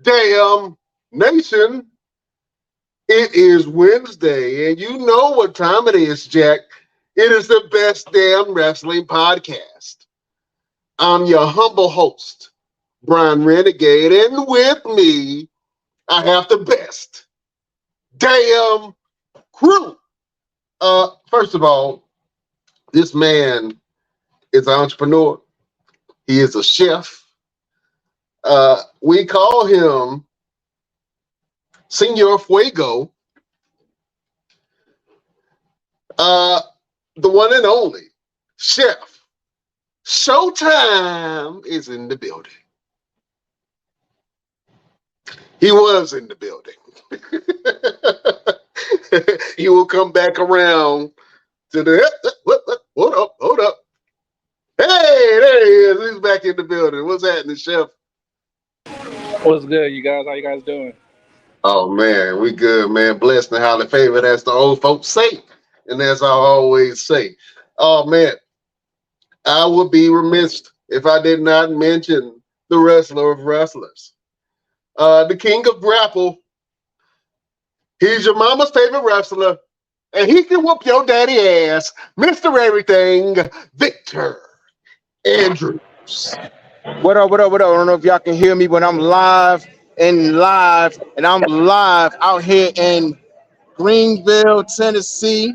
Damn Nation. It is Wednesday, and you know what time it is, Jack. It is the Best Damn Wrestling Podcast. I'm your humble host, Brian Renegade, and with me, I have the best damn crew. First of all, this man is an entrepreneur. He is a chef. We call him Senor Fuego, the one and only Chef. Showtime is in the building. He was in the building. He will come back around to the. Hold up. Hey, there he is. He's back in the building. What's happening, Chef? What's good, you guys? How you guys doing? Oh, man, we good, man. Blessed and highly favored, as the old folks say. And as I always say. Oh, man, I would be remiss if I did not mention the wrestler of wrestlers. The king of grapple. He's your mama's favorite wrestler. And he can whoop your daddy ass. Mr. Everything, Victor Andrews. What up? I don't know if y'all can hear me, but I'm live, and I'm live out here in Greenville, Tennessee,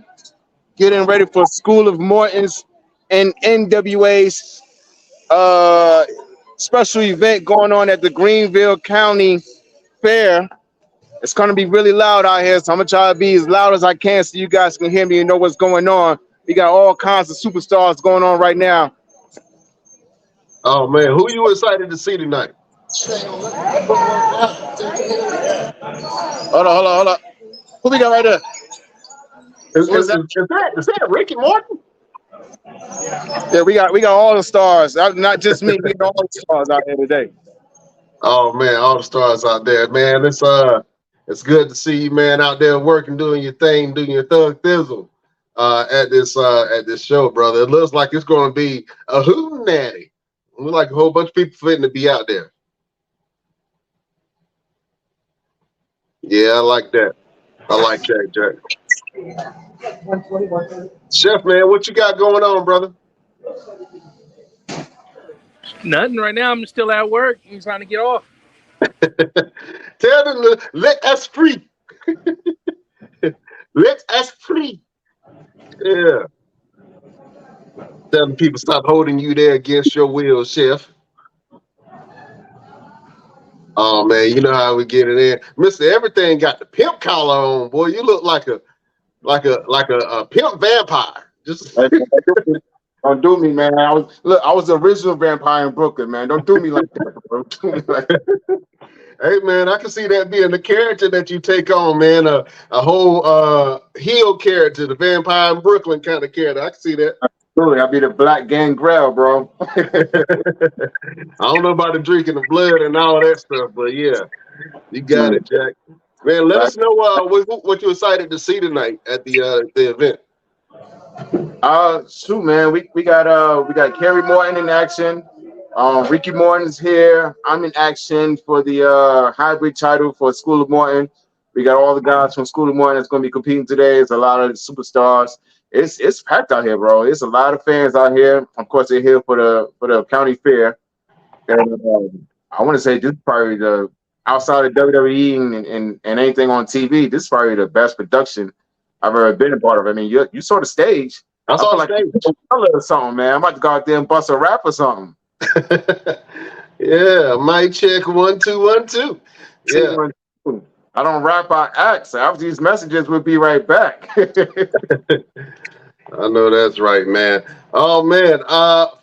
getting ready for School of Morton's and NWA's special event going on at the Greenville County Fair. It's going to be really loud out here, so I'm going to try to be as loud as I can so you guys can hear me and know what's going on. We got all kinds of superstars going on right now. Oh, man, who you excited to see tonight? Hold on. Who we got right there? Is that Ricky Morton? Yeah, we got all the stars. Not just me. We got all the stars out here today. Oh, man, all the stars out there, man. It's good to see you, man, out there working, doing your thing, doing your thug thizzle at this show, brother. It looks like it's going to be a hootenanny. It looks like a whole bunch of people fitting to be out there. Yeah, I like that. Jack. Chef, man, what you got going on, brother? Nothing right now. I'm still at work. I'm trying to get off. Tell them to let us free. Let us free. Yeah. Telling people stop holding you there against your will, Chef. Oh man, you know how we get it in. Mr. Everything got the pimp collar on, boy. You look like a pimp vampire. Just Don't do me, man. I was the original vampire in Brooklyn, man. Don't do me like that, bro. Don't do me like that. Hey man, I can see that being the character that you take on, man. A whole heel character, the vampire in Brooklyn kind of character. I can see that. Absolutely, I'll be the Black Gangrel, bro. I don't know about the drinking the blood and all that stuff, but yeah, you got it, Jack. Man, let us know what you're excited to see tonight at the event. Shoot, man, we got Kerry Morton in action. Ricky Morton's here. I'm in action for the hybrid title for School of Morton. We got all the guys from School of Morton that's going to be competing today. It's a lot of superstars. It's packed out here, bro. It's a lot of fans out here. Of course, they're here for the county fair. And I want to say this is probably the outside of WWE and anything on TV. This is probably the best production I've ever been a part of. I mean, you saw the stage. I saw the stage. Or something, man. I'm about to go out there and bust a rap or something. Yeah, mic check 1 2 1 2. Yeah. I don't rap, I act. So after these messages, we'll be right back. I know that's right, man. Oh man.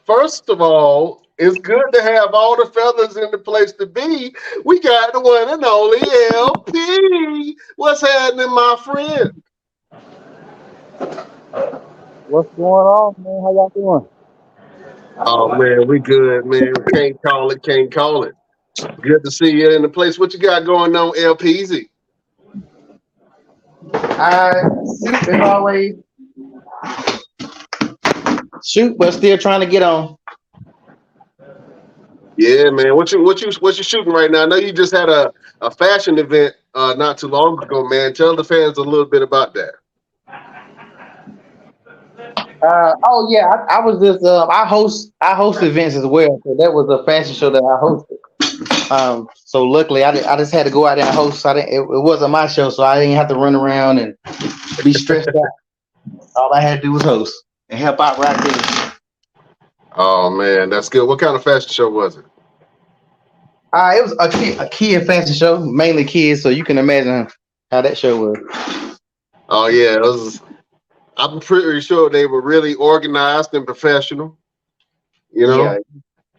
First of all, it's good to have all the feathers in the place to be. We got the one and only LP. What's happening, my friend? What's going on, man? How y'all doing? Oh man, we good, man. Can't call it. Good to see you in the place. What you got going on, LPZ? As always, shoot, but still trying to get on. Yeah, man. What you shooting right now? I know you just had a fashion event not too long ago, man. Tell the fans a little bit about that. Oh yeah, I was just I host events as well. So that was a fashion show that I hosted. So luckily I just had to go out there and host. So it wasn't my show, so I didn't have to run around and be stressed out. All I had to do was host and help out right there. Oh man, that's good. What kind of fashion show was it? It was a kid fashion show, mainly kids. So you can imagine how that show was. Oh yeah, it was. I'm pretty sure they were really organized and professional. You Yeah,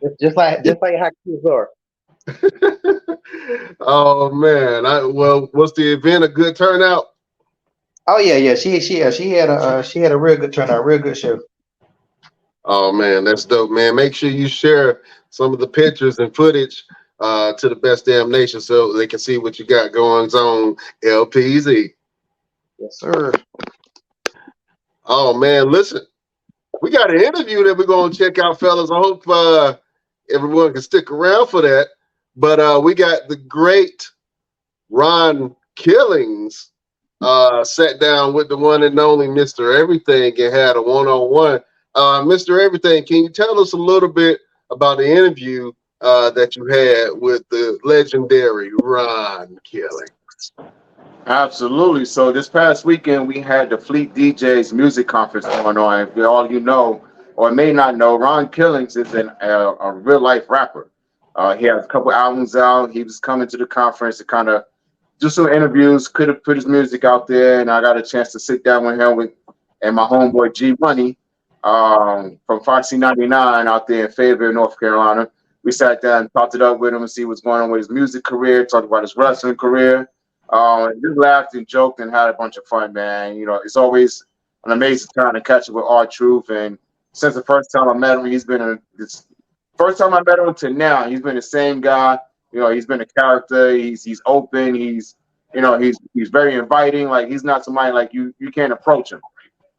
know. just like how kids are. Oh man, was the event a good turnout? Oh yeah. She had a real good turnout, real good show. Oh man, that's dope, man. Make sure you share some of the pictures and footage to the Best Damn Nation so they can see what you got going on LPZ. Yes, sir. Oh man, listen, we got an interview that we're gonna check out, fellas. I hope everyone can stick around for that. But we got the great Ron Killings sat down with the one and only Mr. Everything and had a one-on-one. Mr. Everything, can you tell us a little bit about the interview that you had with the legendary Ron Killings? Absolutely. So this past weekend we had the Fleet DJs music conference going on. If all you know or may not know, Ron Killings is a real life rapper. He has a couple albums out. He was coming to the conference to kind of do some interviews, could have put his music out there, and I got a chance to sit down with him and my homeboy G Money from Foxy 99 out there in Fayetteville, North Carolina. We sat down and talked it up with him and see what's going on with his music career, talked about his wrestling career. Just laughed and joked and had a bunch of fun, man. You know, it's always an amazing time to catch up with R-Truth. And since the first time I met him, this first time I met him to now, he's been the same guy. You know, he's been a character. He's open. He's very inviting. Like he's not somebody like you can't approach him.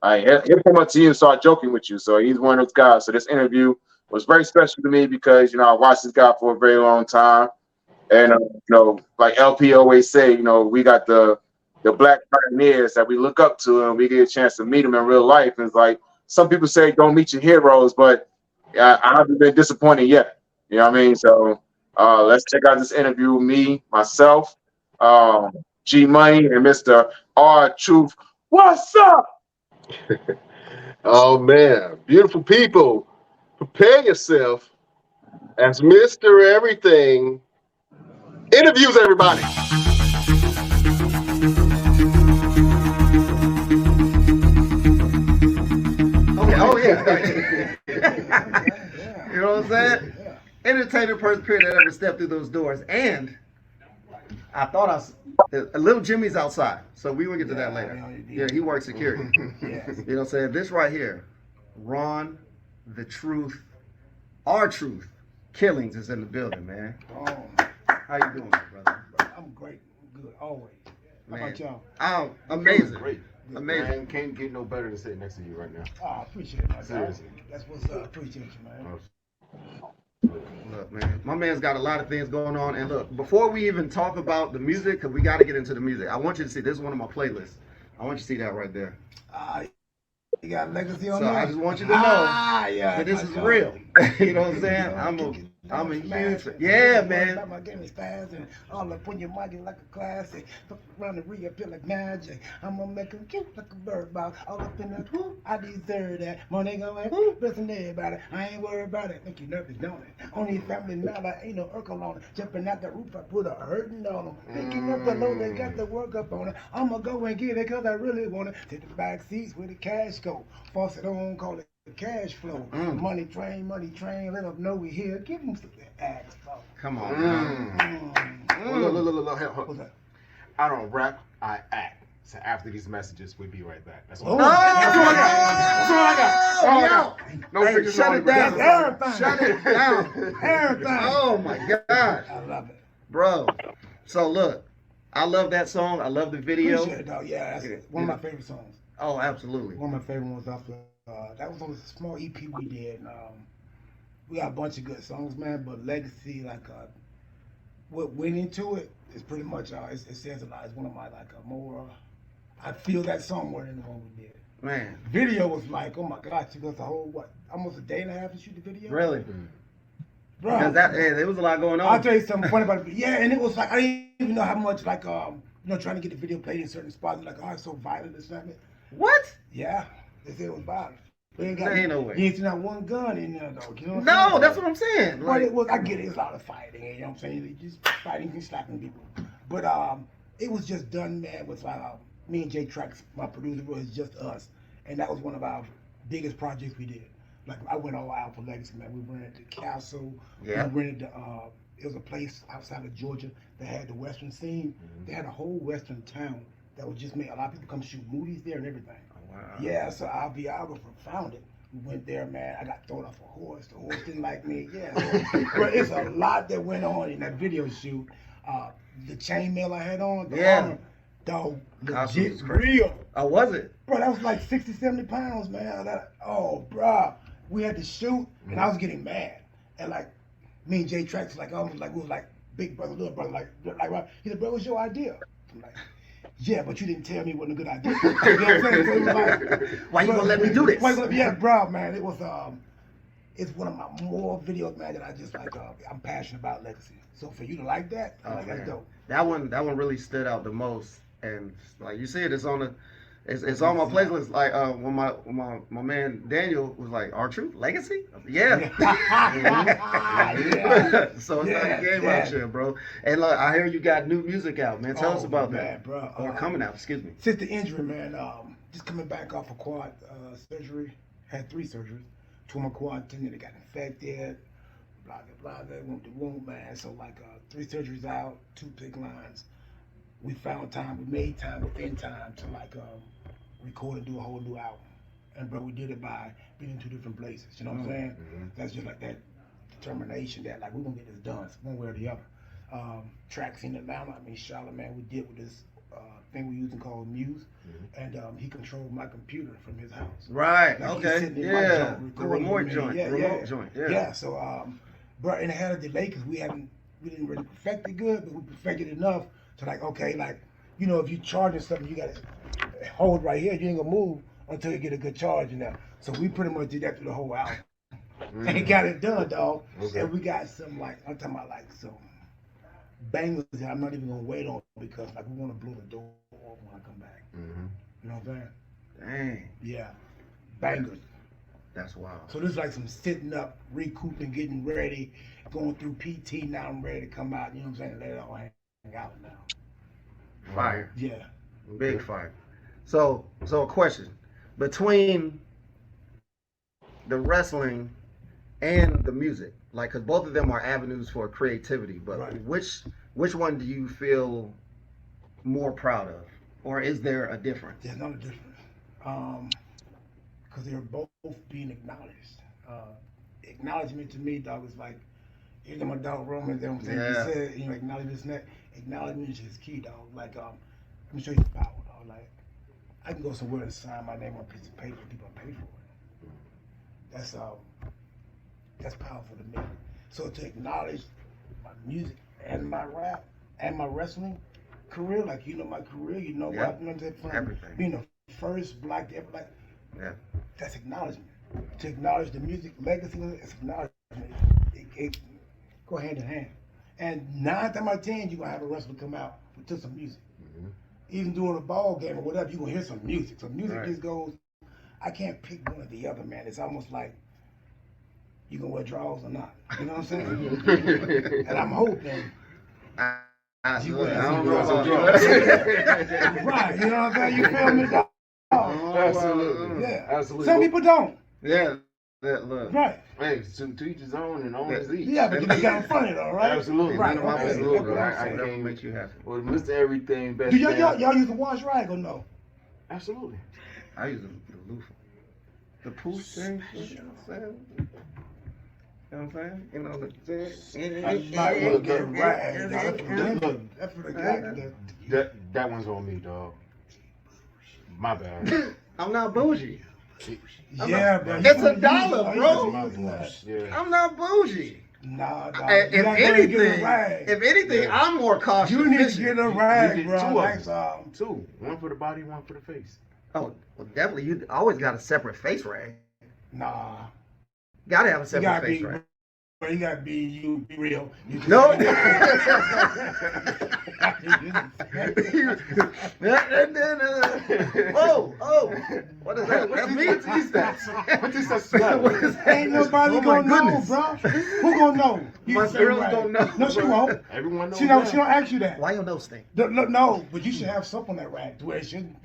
He'll come up to you and start joking with you. So he's one of those guys. So this interview was very special to me because I watched this guy for a very long time. And like LP always say, we got the black pioneers that we look up to, and we get a chance to meet them in real life. And it's like some people say, don't meet your heroes, but I haven't been disappointed yet. You know what I mean? So let's check out this interview with me, myself, G Money, and Mr. R-Truth. What's up? Oh man, beautiful people, prepare yourself as Mr. Everything interviews everybody. Okay, oh yeah. You know what I'm saying? Entertainer person period that ever stepped through those doors. And I thought little Jimmy's outside, so we will get to that later. Yeah, he works security. You know what I'm saying? This right here, Ron, the Truth, R-Truth, Killings is in the building, man. How you doing, brother? I'm great. Good. Always. How Man. about y'all? Oh, amazing. Great. Amazing. Man, can't get no better than sitting next to you right now. Oh, I appreciate it, my guy. Seriously. That's what's up. Appreciate you, man. Look, man, my man's got a lot of things going on. And look, before we even talk about the music, because we got to get into the music, I want you to see, this is one of my playlists. I want you to see that right there. You got legacy on So there? I just want you to know yeah, that this is my real. God. You know what I'm saying? I'm a huge fan. Yeah, man. My game is fast and all up on your mic like a classic. Fuck around and reappear like magic. I'm gonna make him cute like a bird box. All up in that whoop, I deserve that. Money going whoop, listen to everybody. I ain't worried about it. Make you nervous, don't it? Only family matter, ain't no Urkel on it. Jumping out the roof, I put a hurting on them. Picking up the load, they got the work up on it. I'ma go and get it cause I really want it. Take the back seats where the cash go. Faucet on, call it cash flow. Money train, let them know we here. Give them some ass, folks. Come on. Look, hold What's on. that? I don't rap, I act. So after these messages, we'll be right back. That's Oh, all. that's what I got. That's what I got. All I got. No Hey, pictures shut on it That's down. everything. Shut it down. Everything. Oh, my God. I love it. Bro. So, look, I love that song. I love the video. Appreciate it, dog. Yeah, that's one of my favorite songs. Oh, absolutely. One of my favorite ones off the, that was on a small EP we did. We got a bunch of good songs, man. But Legacy, like, what went into it is pretty much, it says a lot. It's one of my, like, more, I feel that song more than the one we did. Man, Video was like, oh my God, it was a whole, what, almost a day and a half to shoot the video? really? Bro. Because there was a lot going on. I'll tell you something funny about it. Yeah, and it was like, I didn't even know how much, like, trying to get the video played in certain spots. Like, oh, it's so violent or something. What? Yeah, they said it was violent. But There ain't no way. You ain't seen that one gun in there, though. You know what I'm No, saying? that's what I'm saying. But Like, it was, I get it, it's a lot of fighting, you know what I'm saying? They just fighting and slapping people. But it was just done, man, with me and Jay Trax, my producer, it was just us. And that was one of our biggest projects we did. Like, I went all out for Legacy, man. We rented the castle. Yeah. We rented it was a place outside of Georgia that had the Western scene. They had a whole Western town that was just made. A lot of people come shoot movies there and everything. wow. Yeah, so our videographer found it. We went there, man. I got thrown off a horse. The horse didn't like me. Yeah, but it's a lot that went on in that video shoot. The chainmail I had on, the armor, dog, Costume legit was crazy. real. Oh, was it? Bro, that was like 60, 70 pounds, man. Bro. We had to shoot, and I was getting mad. And like, me and Jay Trax was like, almost like, we was like big brother, little brother, like, he said, bro, what's your idea? I'm like, yeah, but you didn't tell me it wasn't a good idea. You know what I'm saying? So it was like, Why you gonna let me do this? Yeah, bro, man, it was, it's one of my more videos, man, that I just like, I'm passionate about Legacy. So for you to like that, that's man. dope. That one really stood out the most. And like you said, it's on on my playlist. Like when my man Daniel was like, R-Truth Legacy? Yeah. So it's like a game out here, bro. And look, I hear you got new music out, man. Tell us about that. Bro. Or coming out, excuse me. Since the injury, man, just coming back off a quad surgery, had 3 surgeries. 2 of my quad tendon, got infected, blah, blah, blah, they went to wound, man. So like 3 surgeries out, 2 pick lines. We found time, we made time within time to like record and do a whole new album. And bro, we did it by being in 2 different places, you know what I'm saying? That's just like that determination that like we're gonna get this done one way or the other. Tracks in Atlanta, Charlotte, man, we did with this thing we using called Muse, and he controlled my computer from his house. Right, Like, he's okay, sitting in my yeah. joint, The recording remote with me. joint, Yeah. joint, Yeah, so, bro, and it had a delay because we didn't really perfect it good, but we perfected enough to like, okay, like, you know, if you charging something, you gotta hold right here, you ain't gonna move until you get a good charge in there. So we pretty much did that through the whole album. And got it done, dog. Okay. And we got some like, I'm talking about like some bangers that I'm not even gonna wait on because like we wanna blow the door off when I come back. You know what I'm saying? Dang, Yeah. Bangers. that's wild. So this is like some sitting up, recouping, getting ready, going through PT. Now I'm ready to come out. You know what I'm saying? Let it all hang out now. Fire. Yeah. Big fire. So a question. Between the wrestling and the music, like, cause both of them are avenues for creativity, but Right. which one do you feel more proud of? Or is there a difference? There's not a difference. Because they're both being acknowledged. Acknowledgement to me, dog, is like, even my dog Roman, you know what I'm saying? Yeah. He said, you know, acknowledgement is key, dog. Like, let me show you the power, dog. Like, I can go somewhere and sign my name on a piece of paper, people pay for it. That's powerful to me. So to acknowledge my music and my rap and my wrestling career, like, you know, my career, you know, Yeah. what, you know what I'm saying? From Everything. being the first black to ever, like, Yeah. that's acknowledgement. To acknowledge the music legacy, it's acknowledgement. It go hand in hand. And 9 times out of 10, you're gonna have a wrestler come out to some music. Even during a ball game or whatever, you're gonna hear some music. So music Right. just goes, I can't pick one or the other, man. It's almost like you gonna wear drawers or not. You know what I'm saying? And I'm hoping you I wear don't some know about drawers. that. Right, you know what I'm saying? You feel me, dog? Absolutely. Yeah. Absolutely. Some people don't. Yeah. That look. Right. Hey, to each his own and on his each. Yeah, but you just got funny though, right? Absolutely. Right. None of my Okay. business. That's what I'm I saying. Whatever makes you happy. Well, Mr. Everything, best Do y'all damn. use the wash rag or no? Absolutely. I use the loofah. The pooch thing. You know what I'm saying? You know what I'm saying? You know what I I'm might want to get a saying? rag. That's for the guy. That one's on me, dog. My bad. I'm not bougie. Yeah, bro. It's $1, bro. Yeah. I'm not bougie. Nah, dog. If You gotta go and get a rag. anything, I'm more cautious. You need to efficient. get a You rag, get bro. two of Like them. Two. One for the body, one for the face. Oh, well, definitely. You always got a separate face rag. nah. Gotta have a You separate gotta face be, rag. you gotta be real. You No. Oh, what is that? That's me. What is that smell? Ain't nobody Oh, my gonna know, goodness. bro. Who gonna know? You My say girls rag. don't know. No, she won't. Everyone knows. She don't ask you that. Why your nose stink? No, but you should have soap on that rag to where it shouldn't.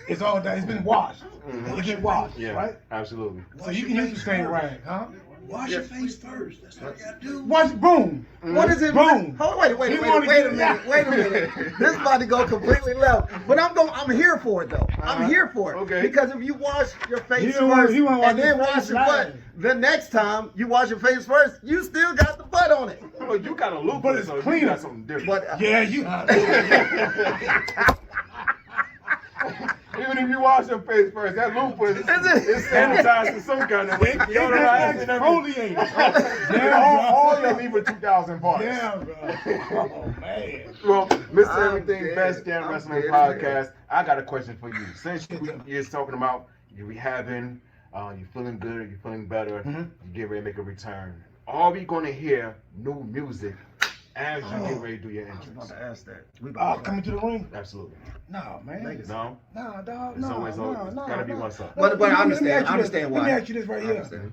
It's all that. It's been washed. It's been washed, Yeah, right? absolutely. So you can use the same rag, huh? Wash your face first. That's what you gotta do. Wash, boom. What is it? Boom. Oh, wait a You wanna minute. get- Wait a minute. This about to go completely left. But I'm here for it though. I'm here for it. Okay. Because if you wash your face You wanna- first you wanna wash and then your wash face your right. butt, the next time you wash your face first, you still got the butt on it. Well, you got a loop, But it's so you cleaner. got something different. But Yeah, you. Even if you wash your face first, that loop is sanitized in some kind of way. You know what I'm saying? Exfoliate. All your leave 2,000 parts. Yeah, bro. Oh man. Well, Mr. I'm Everything dead. Best Damn I'm Wrestling dead. Podcast, I got a question for you. Since you is talking about you rehabbing, you're feeling good, you're feeling better, you get ready to make a return. Are we going to hear new music as you get ready to do your I was about entrance? to ask that. Coming to the ring? Absolutely. No, man. No? Nah, dog. It's No, always no. gotta be what's up. But I Let me understand. ask you I understand this. why. Let me ask you this right I here. understand.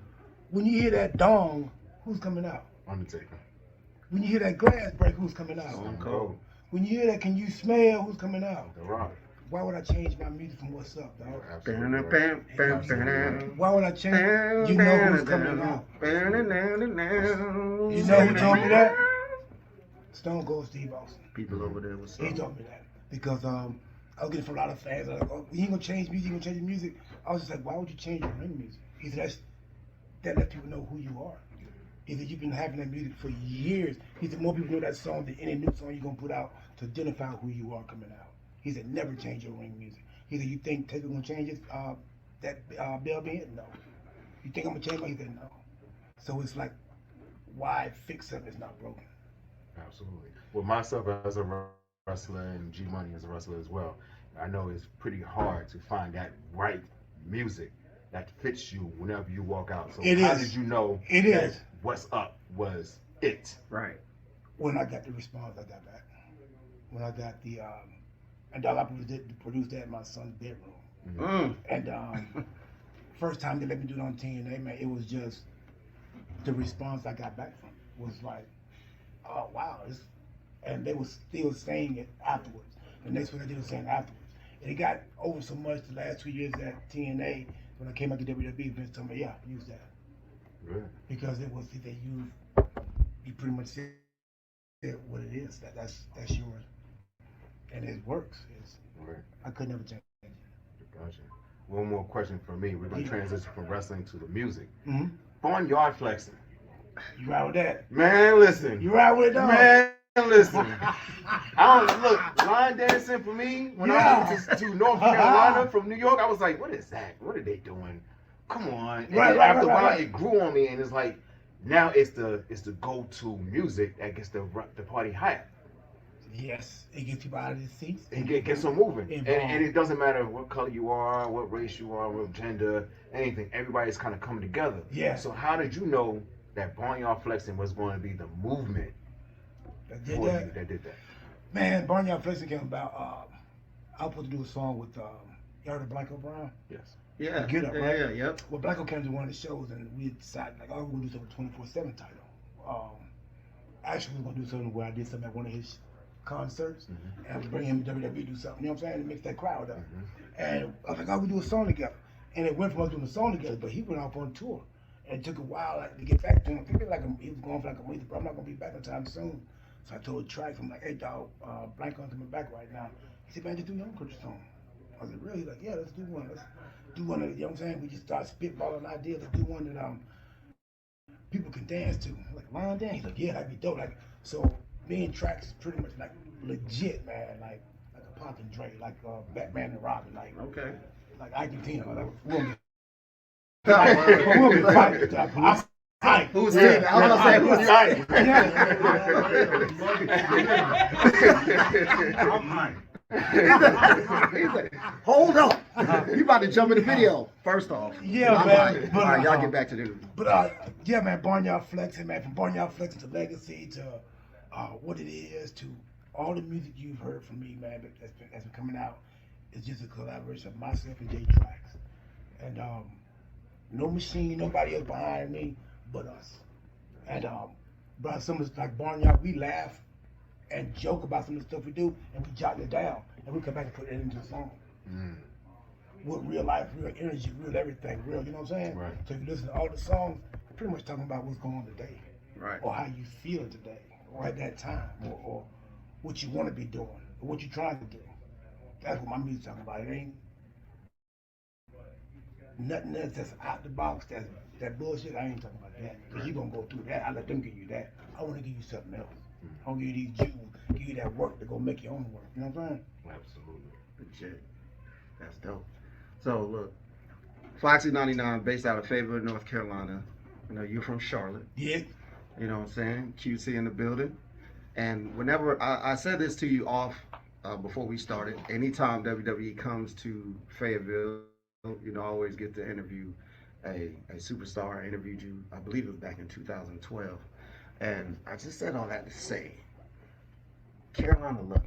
When you hear that dong, who's coming out? Undertaker. When you hear that glass break, who's coming out? Stone Cold. When you hear that, can you smell who's coming out? The Rock. Why would I change my music from what's up, dog? Absolutely. Right. Why would I change? You know who's coming out. You know who told me that? Stone Cold Steve Austin. People over there was He told me that because I was getting from a lot of fans. Like, oh, you ain't gonna change music, you ain't gonna change the music. I was just like, why would you change your ring music? He said, that let people know who you are. He said, you've been having that music for years. He said, more people know that song than any new song you're gonna put out to identify who you are coming out. He said, never change your ring music. He said, you think Taylor gonna change it? That bell band? No. You think I'm gonna change it? He said, no. So it's like, why fix something that's not broken? Absolutely. Well, myself as a wrestler and G Money as a wrestler as well, I know it's pretty hard to find that right music that fits you whenever you walk out. So It how is. did you know It that is. What's Up was it? right. When I got the response I got back. When I got the and I produced that in my son's bedroom. Mm. And first time they let me do it on TNA, man, it was just the response I got back from it was like, oh wow, and they were still saying it afterwards. The next one I did was saying afterwards. And it got over so much the last 2 years at TNA when I came back to WWE. Vince told me, yeah, use that Good. because it was that you pretty much said what it is. That's yours, and it works. Right. I could never change it. Gotcha. One more question for me. We're gonna transition from wrestling to the music. Mm-hmm. Barnyard flexing. You right with that? Man, listen. You right with it, dog? Man, listen. I don't look line dancing for me when I went to North Carolina from New York. I was like, what is that? What are they doing? Come on. And then after a while, it grew on me, and it's like now it's the go-to music that gets the party hype. Yes, it gets people out of the seats. And gets them moving. Involved. And it doesn't matter what color you are, what race you are, what gender, anything. Everybody's kind of coming together. Yeah. So how did you know that Barnyard Flexing was going to be the movement That for did you that. that did that? Man, Barnyard Flexing came about. I was supposed to do a song with you heard of Blanco Brown? Yes. Yeah. Get Up, right? Yeah. Yep. Well, Blanco came to one of the shows and we decided like, oh, we're gonna do something 24/7 title. Actually, we were gonna do something where I did something at one of his concerts and bring him to WWE do something. You know what I'm saying? To mix that crowd up. And I was like, oh, we do a song together. And it went from us doing a song together, but he went off on tour. And it took a while to get back to him. He was going for like a month, but I'm not gonna be back in time soon. So I told Trax, I'm like, hey dog, Blanco's coming back right now. He said, man, just do your own country song. I was like, really? He's like, yeah, let's do one. Let's do one that, you know what I'm saying? We just start spitballing ideas. Let's do one that people can dance to. I'm like, line dance? He's like, yeah, that'd be dope. Like, so me and Trax is pretty much like legit, man. Like a Pac and Dre, like Batman and Robin, like Okay. like Ike and Tina. Like, we're gonna We'll be fighting. I'm hyped. Who's in? I was gonna say who's I'm hyped. He's like, hold up. You about to jump in the video. First off. Yeah, I'm man. hyped. But, All right, y'all get back to the. But yeah, man, Barnyard Flexing, man, from Barnyard Flexing to Legacy to what it is to all the music you've heard from me, man, that's been coming out. It's just a collaboration of myself and J Tracks, and no machine, nobody else behind me but us. And bro, some of like Barnyard, we laugh and joke about some of the stuff we do, and we jot it down, and we come back and put it into a song. With real life, real energy, real everything, real, you know what I'm saying? Right. So if you listen to all the songs, pretty much talking about what's going on today. Right. Or how you feel today, or at that time, or what you want to be doing, or what you're trying to do. That's what my music's talking about. It ain't nothing else that's out the box, that bullshit. I ain't talking about that. Because you're going to go through that. I let them give you that. I want to give you something else. I want to give you these jewels, give you that work to go make your own work. You know what I'm saying? Absolutely. Legit. That's dope. So look, Foxy 99, based out of Fayetteville, North Carolina. You know, you're from Charlotte. Yeah. You know what I'm saying? QC in the building. And whenever I said this to you off before we started, anytime WWE comes to Fayetteville, you know, I always get to interview a superstar. I interviewed you, I believe it was back in 2012. And I just said all that to say, Carolina loves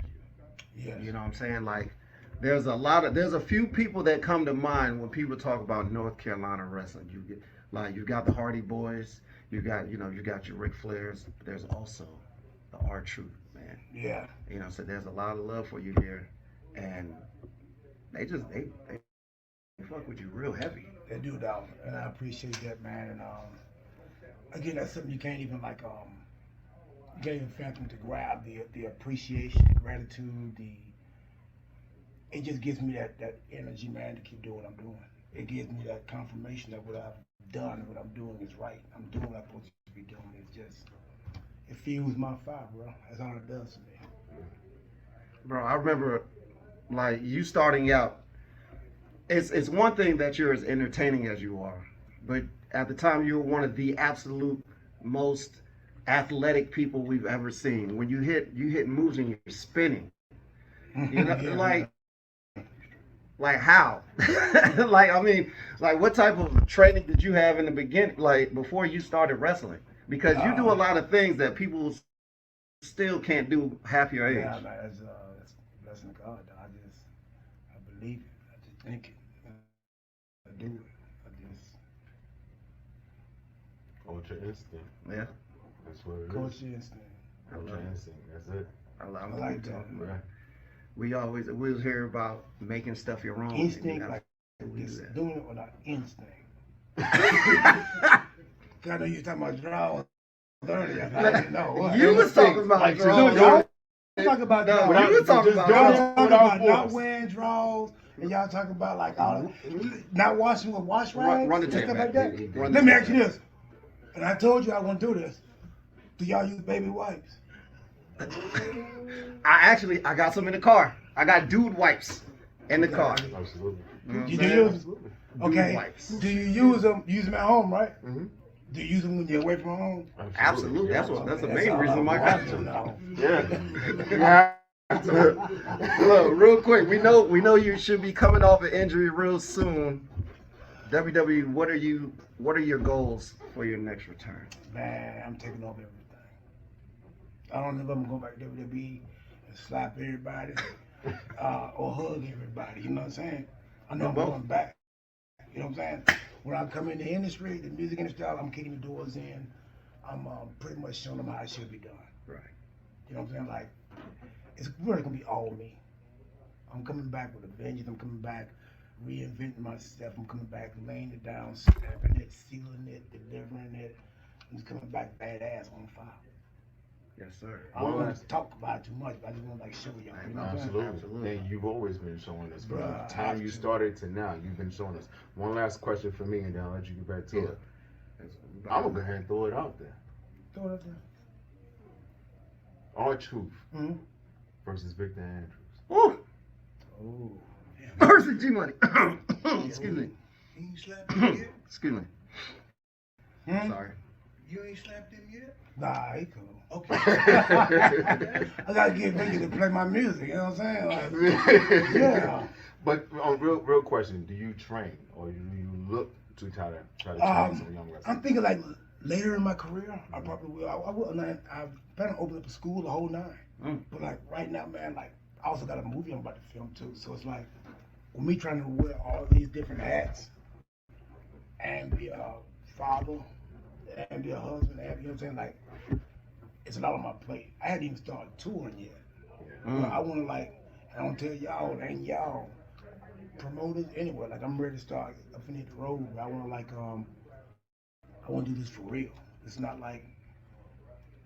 you. Yes. You know what I'm saying? Like, there's a few people that come to mind when people talk about North Carolina wrestling. You got the Hardy Boys, you got your Ric Flairs, but there's also the R-Truth, man. Yeah. You know, so there's a lot of love for you here, and they fuck with you real heavy. They do, dog, and I appreciate that, man. And again, that's something you can't even you can't even fathom to grab the appreciation, the gratitude, it just gives me that energy, man, to keep doing what I'm doing. It gives me that confirmation that what I've done, what I'm doing is right. I'm doing what I'm supposed to be doing. It fuels my fire, bro. That's all it does to me. Bro, I remember, like, you starting out. It's one thing that you're as entertaining as you are, but at the time you were one of the absolute most athletic people we've ever seen. When you hit moves and you're spinning, you know, Yeah. like how? What type of training did you have in the beginning, like before you started wrestling? Because you do a lot of things that people still can't do half your age. Yeah, man, that's a blessing of God. I believe it. I just think it. I do it. Ultra instinct. Yeah. That's what it is. Coach instinct. Ultra instinct. That's it. I like that. Right. We'll hear about making stuff your own. Instinct, and like we do this, that. doing it without instinct. I know you're talking about draws earlier. I didn't know. You was talking about like, draws. Y'all talk about No, draws. you was talking Y'all about talking about not wearing draws, and y'all talking about like not washing with wash rags Run the and tape, stuff man. like that. Run Let the me tape, ask you this, and I told you I wouldn't do this. Do y'all use baby wipes? I got some in the car. I got dude wipes in the car. Absolutely. You do use? Absolutely. Okay. wipes. Do you use them? Use them at home, right? Mm-hmm. Do you use them when you're away from home? Absolutely. That's the main all reason I why I want got to you. know. Yeah. Look, real quick, we know you should be coming off an injury real soon. WWE, what are your goals for your next return? Man, I'm taking over everything. I don't know if I'm going to go back to WWE and slap everybody or hug everybody. You know what I'm saying? I know I'm Both. going back. You know what I'm saying? When I come in the industry, the music industry, I'm kicking the doors in. I'm pretty much showing them how it should be done. Right. You know what I'm saying? Like, it's really going to be all me. I'm coming back with a vengeance. I'm coming back reinventing myself. I'm coming back laying it down, stamping it, sealing it, delivering it. I'm just coming back badass on fire. Yes, sir. I don't want to talk about it too much, but I just want to show y'all. You know what I'm saying? Absolutely. And you've always been showing us from Bruh, the time you started to now. You've been showing us. One last question for me, and then I'll let you get back to it. I'm gonna go ahead and throw it out there. Throw it up there. R-Truth Mm-hmm. versus Victor Andrews. Woo! Oh. Versus G Money. Excuse me. You ain't slapped him yet? Excuse me. Sorry. You ain't slapped him yet? Nah, he cool. Okay. I gotta get Vicky to play my music, you know what I'm saying? Like, yeah. But real question: do you train or do you look to try to train some young wrestlers? I'm thinking like later in my career, I probably will. I will. I plan on opening up a school, the whole nine. But like right now, man, like I also got a movie I'm about to film too. So it's like with me trying to wear all these different hats and be a father and be a husband, and you know what I'm saying? Like it's a lot on my plate. I hadn't even started touring yet. But I want to like, I don't tell y'all, ain't y'all promoters anyway. Like I'm ready to start up in the road. I want to like I want to do this for real. It's not like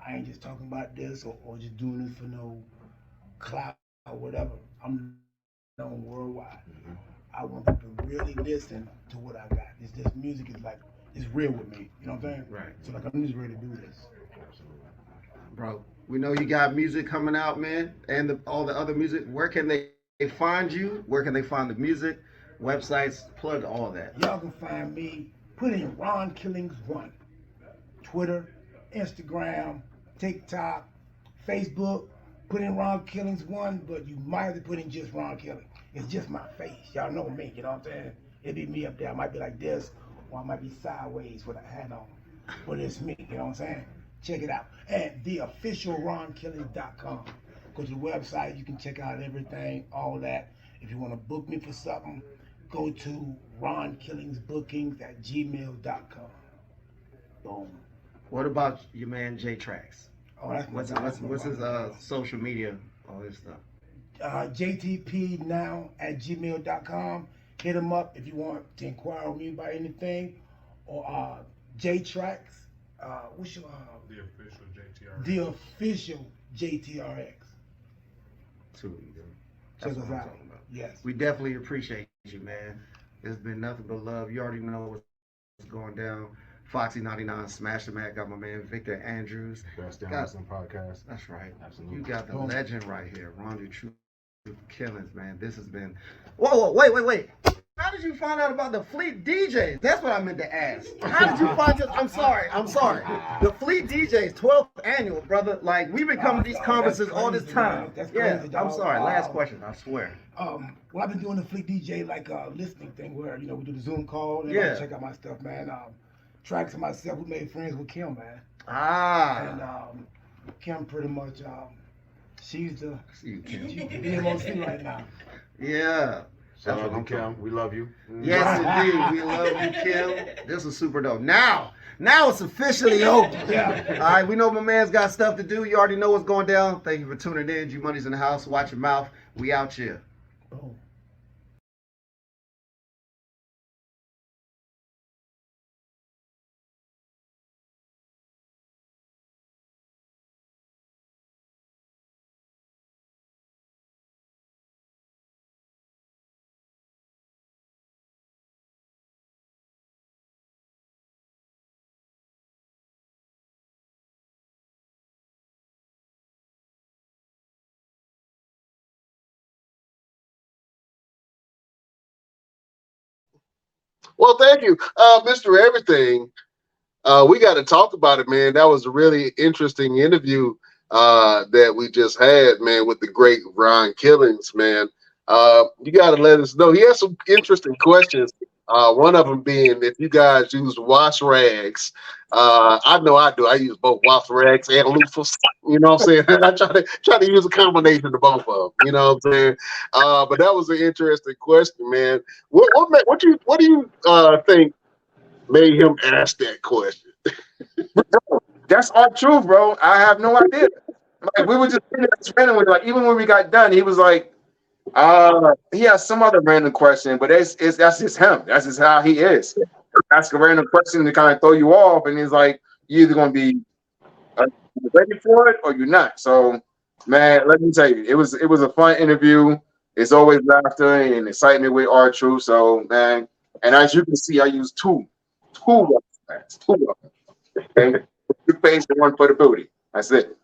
I ain't just talking about this or just doing this for no clout or whatever. I'm known worldwide. I want people to really listen to what I got. This music is like, it's real with me. You know what I'm saying? Right. So like I'm just ready to do this. Bro, we know you got music coming out, man, and all the other music. Where can they find you? Where can they find the music? Websites, plug all that. Y'all can find me. Put in Ron Killings 1. Twitter, Instagram, TikTok, Facebook. Put in Ron Killings 1, but you might have to put in just Ron Killings. It's just my face. Y'all know me, you know what I'm saying? It'd be me up there. I might be like this, or I might be sideways with a hat on. But it's me, you know what I'm saying? Check it out. And theofficialronkillings.com. Go to the website. You can check out everything, all that. If you want to book me for something, go to ronkillingsbookings@gmail.com. Boom. What about your man J Trax? Oh, that's What's his social media, all this stuff? jtpnow@gmail.com. Hit him up if you want to inquire with me about anything. Or JTrax. What's your The official JTR. the official JTRX. Too. Check That's us what I'm out. talking about. Yes. We definitely appreciate you, man. It's been nothing but love. You already know what's going down. Foxy99, Smash the Man, got my man Victor Andrews. Best Damn Got- Wrestling Podcast. That's right. Absolutely. You got the Boom. legend right here, Ron the Truth Killings, man. This has been. Whoa, wait. How did you find out about the Fleet DJs? That's what I meant to ask. How did you find this? I'm sorry. The Fleet DJs 12th annual, brother. Like we've been coming to these that's conferences all this crazy, time. man. That's Yeah, crazy, I'm dog. sorry. Last question. I swear. Well, I've been doing the Fleet DJ like listening thing where we do the Zoom call and Yeah. check out my stuff, man. Tracks of myself. We made friends with Kim, man, and Kim pretty much she's the You can. DMOC right now. Yeah. Shout out to Kim. We love you. Yes, indeed. We love you, Kim. This was super dope. Now it's officially over. Yeah. All right, we know my man's got stuff to do. You already know what's going down. Thank you for tuning in. G Money's in the house. Watch your mouth. We out here. Boom. Well, thank you, Mr. Everything. We got to talk about it, man. That was a really interesting interview that we just had, man, with the great Ron Killings, man. You got to let us know. He has some interesting questions. One of them being if you guys use wash rags. I know I do. I use both wash rags and loofahs. You know what I'm saying? I try to use a combination of both of them. You know what I'm saying? But that was an interesting question, man. What do you think made him ask that question? That's our truth, bro. I have no idea. Like we were just randomly, like even when we got done, he was like, he has some other random question, but that's just him. That's just how he is. Ask a random question to kind of throw you off, and he's like, you're either gonna be ready for it or you're not. So, man, let me tell you, it was a fun interview. It's always laughter and excitement with our truth. So, man, and as you can see, I use two weapons, two weapons. Okay, two face and one for the booty. That's it.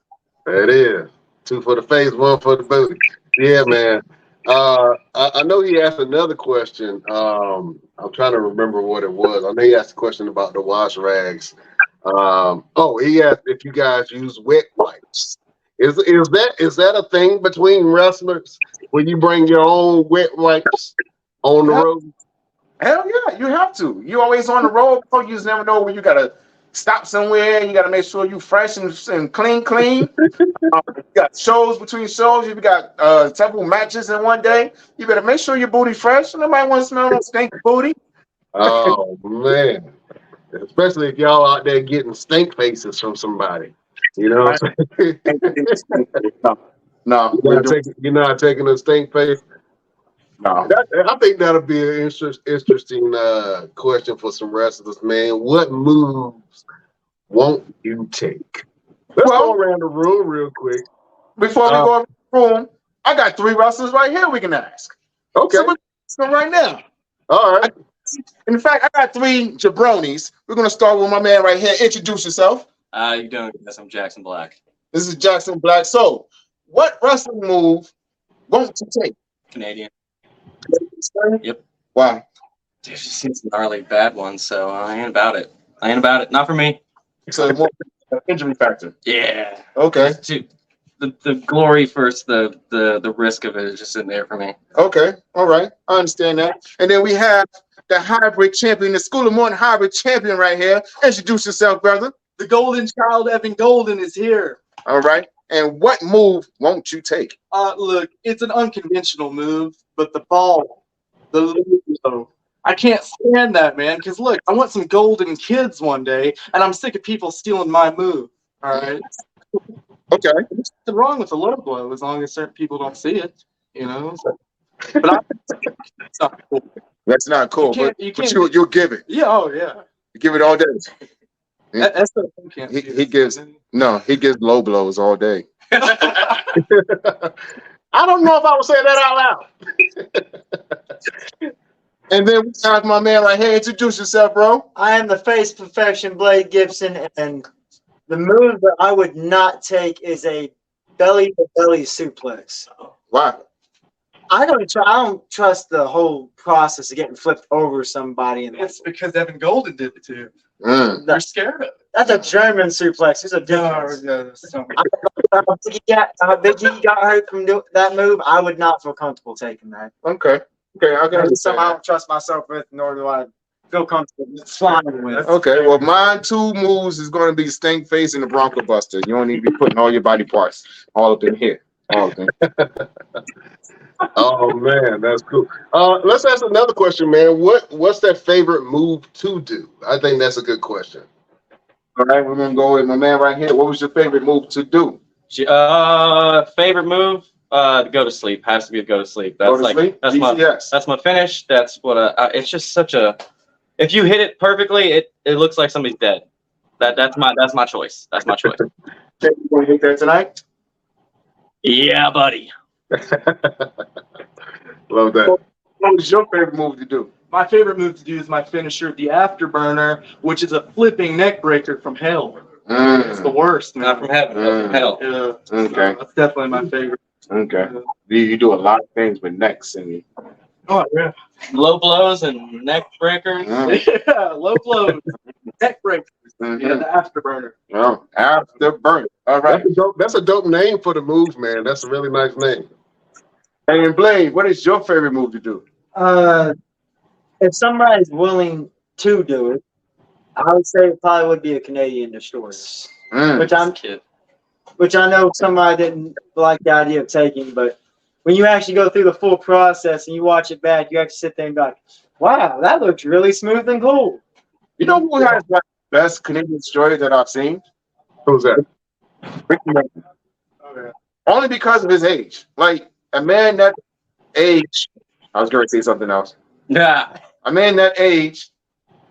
That is 2 for the face, 1 for the booty. Yeah, man. I know he asked another question. I'm trying to remember what it was. I know he asked a question about the wash rags. He asked if you guys use wet wipes. Is that a thing between wrestlers when you bring your own wet wipes on the road? Hell yeah, you have to. You always on the road, bro. You just never know when you gotta stop somewhere. You gotta make sure you fresh and clean. You got shows between shows. You got several matches in one day. You better make sure your booty fresh. Nobody want to smell no stinky booty. Oh man, especially if y'all out there getting stink faces from somebody. You know what I'm saying? No, You're not taking a stink face. no. I think that'll be an interesting question for some wrestlers, man. What moves won't you take? Let's go Well, around the room real quick. before we go over the room, I got 3 wrestlers right here we can ask. Okay. So we're going right now. All right. In fact, I got 3 jabronis. We're gonna start with my man right here. Introduce yourself. You doing? Yes, I'm Jackson Black. This is Jackson Black. So, what wrestling move won't you take? Canadian. Yep. Why? Dude, just seen some gnarly bad ones, so I ain't about it. Not for me. So, more injury factor. Yeah. Okay. The glory versus the risk of it is just in there for me. Okay. All right. I understand that. And then we have the hybrid champion, the School of Morton hybrid champion right here. Introduce yourself, brother. The golden child, Evan Golden, is here. All right. And what move won't you take? Look, it's an unconventional move, but the ball, the logo, I can't stand that, man. Because look, I want some golden kids one day, and I'm sick of people stealing my move. All right. Okay. There's nothing wrong with the logo as long as certain people don't see it, you know. But it's not cool. That's not cool. But you'll give it. Yeah. Oh yeah. You give it all day. That's the can't He gives low blows all day. I don't know if I would say that out loud. And then we have my man right here. Introduce yourself, bro. I am the face perfection Blade Gibson, and the move that I would not take is a belly to belly suplex. Why? I don't trust the whole process of getting flipped over somebody. It's because Evan Golden did it to you. You're scared of it. That's a German suplex. There's a difference. Big E got hurt from that move. I would not feel comfortable taking that. Okay. I can understand. Something I don't trust myself with, nor do I feel comfortable flying with. Okay, well, mine 2 moves is going to be Stink Face and the Bronco Buster. You don't need to be putting all your body parts all up in here. All of them. Oh man, that's cool. Let's ask another question, man. What's their favorite move to do? I think that's a good question. All right, we're gonna go with my man right here. What was your favorite move to do? Favorite move? To go to sleep. Has to be to go to sleep. That's That's my finish. That's what it's just such a. If you hit it perfectly, it looks like somebody's dead. That's my choice. That's my choice. You want to hit that tonight? Yeah, buddy. Love that. What was your favorite move to do? My favorite move to do is my finisher, the Afterburner, which is a flipping neck breaker from hell. It's the worst, man. Not from heaven, but from hell. Yeah. Okay. That's definitely my favorite. Okay. You do a lot of things with necks and Oh, yeah. Low blows and neck breakers. Yeah, low blows, neck breakers. Yeah, the Afterburner. Oh, Afterburner. All right. That's a dope name for the move, man. That's a really nice name. And Blade, what is your favorite move to do? If somebody's willing to do it, I would say it probably would be a Canadian destroyer, which I know somebody didn't like the idea of taking, but when you actually go through the full process and you watch it back, you actually sit there and be like, wow, that looks really smooth and cool. You know who has the best Canadian destroyer that I've seen? Who's that? Ricky Morton. Okay. Only because of his age. Like a man that age, I was going to say something else. Yeah. A man that age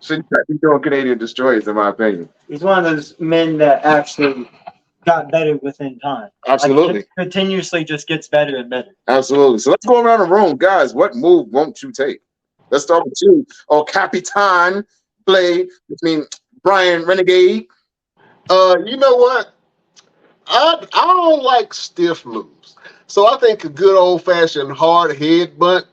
shouldn't be doing Canadian destroyers, in my opinion. He's one of those men that actually got better within time. Absolutely. Like, continuously just gets better and better. Absolutely. So let's go around the room. Guys, what move won't you take? Let's start with you. Oh, Capitan Blade, Brian Renegade. You know what? I don't like stiff moves. So I think a good old fashioned hard headbutt.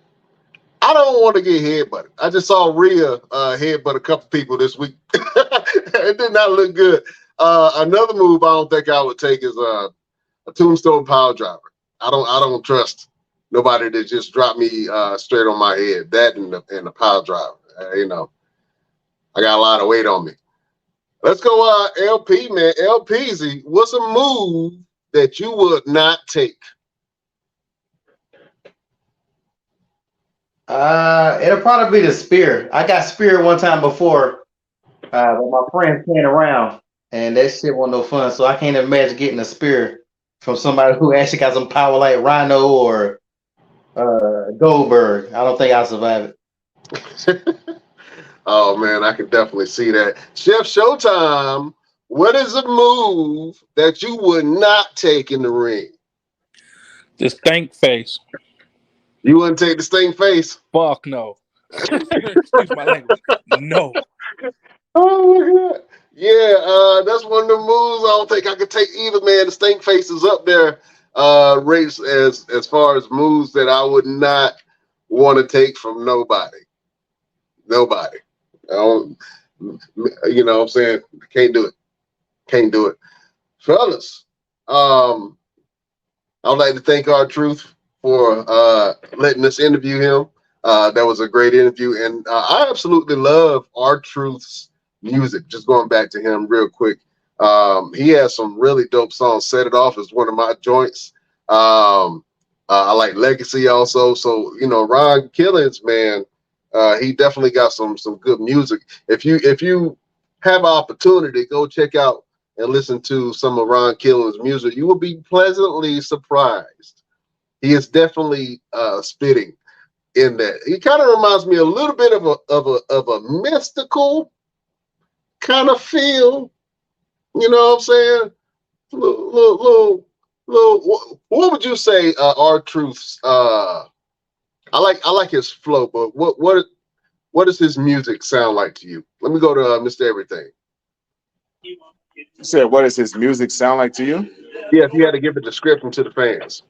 I don't want to get headbutted. I just saw Rhea headbutt a couple people this week. It did not look good. Another move I don't think I would take is a tombstone power driver. I don't trust nobody to just drop me straight on my head. That and the power driver. I got a lot of weight on me. Let's go LP, man. LPZ, what's a move that you would not take? It'll probably be the spear. I got spear one time before with my friends playing around, and that shit wasn't no fun. So I can't imagine getting a spear from somebody who actually got some power like Rhino or Goldberg. I don't think I'll survive it. Oh man, I can definitely see that. Chef Showtime, what is a move that you would not take in the ring? The stank face. You wouldn't take the stink face? Fuck no. Excuse my language. No. Oh my god. Yeah, that's one of the moves I don't think I could take either, man. The stink face is up there, race as far as moves that I would not want to take from nobody. Nobody. I don't, you know what I'm saying? Can't do it. Can't do it. Fellas, I would like to thank R-Truth for letting us interview him. That was a great interview. And I absolutely love R-Truth's music. Just going back to him real quick. He has some really dope songs. Set It Off is one of my joints. I like Legacy also. So, Ron Killings, man, he definitely got some good music. If you have an opportunity, go check out and listen to some of Ron Killings' music. You will be pleasantly surprised. He is definitely spitting in that. He kind of reminds me a little bit of a mystical kind of feel. You know what I'm saying? Little. What would you say? R-Truth's. I like his flow, but what does his music sound like to you? Let me go to Mr. Everything. You said, what does his music sound like to you? Yeah, if you had to give a description to the fans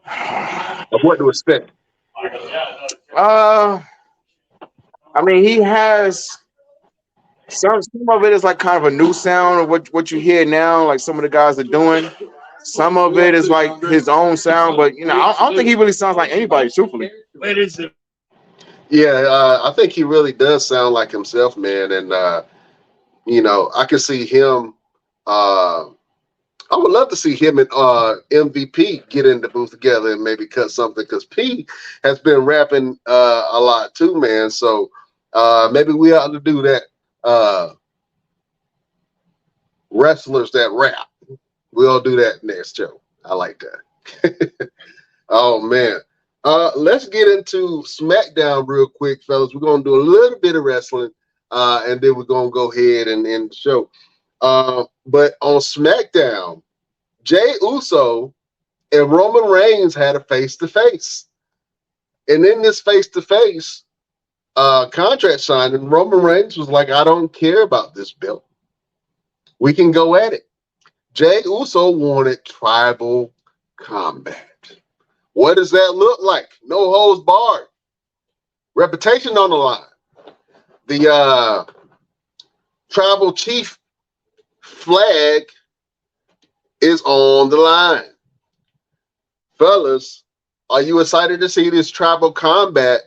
of what to expect. I mean, he has some of it is like kind of a new sound of what you hear now, like some of the guys are doing. Some of it is like his own sound, but I don't think he really sounds like anybody, truthfully. Yeah, I think he really does sound like himself, man. And I can see him. I would love to see him and MVP get in the booth together and maybe cut something, because P has been rapping a lot too, man. So maybe we ought to do that. Wrestlers that rap. We'll do that next show. I like that. Oh man. Let's get into SmackDown real quick, fellas. We're gonna do a little bit of wrestling, and then we're gonna go ahead and end the show. But on SmackDown, Jey Uso and Roman Reigns had a face-to-face. And in this face-to-face contract signing, Roman Reigns was like, I don't care about this belt. We can go at it. Jey Uso wanted tribal combat. What does that look like? No holds barred. Reputation on the line. The tribal chief flag is on the line. Fellas, are you excited to see this tribal combat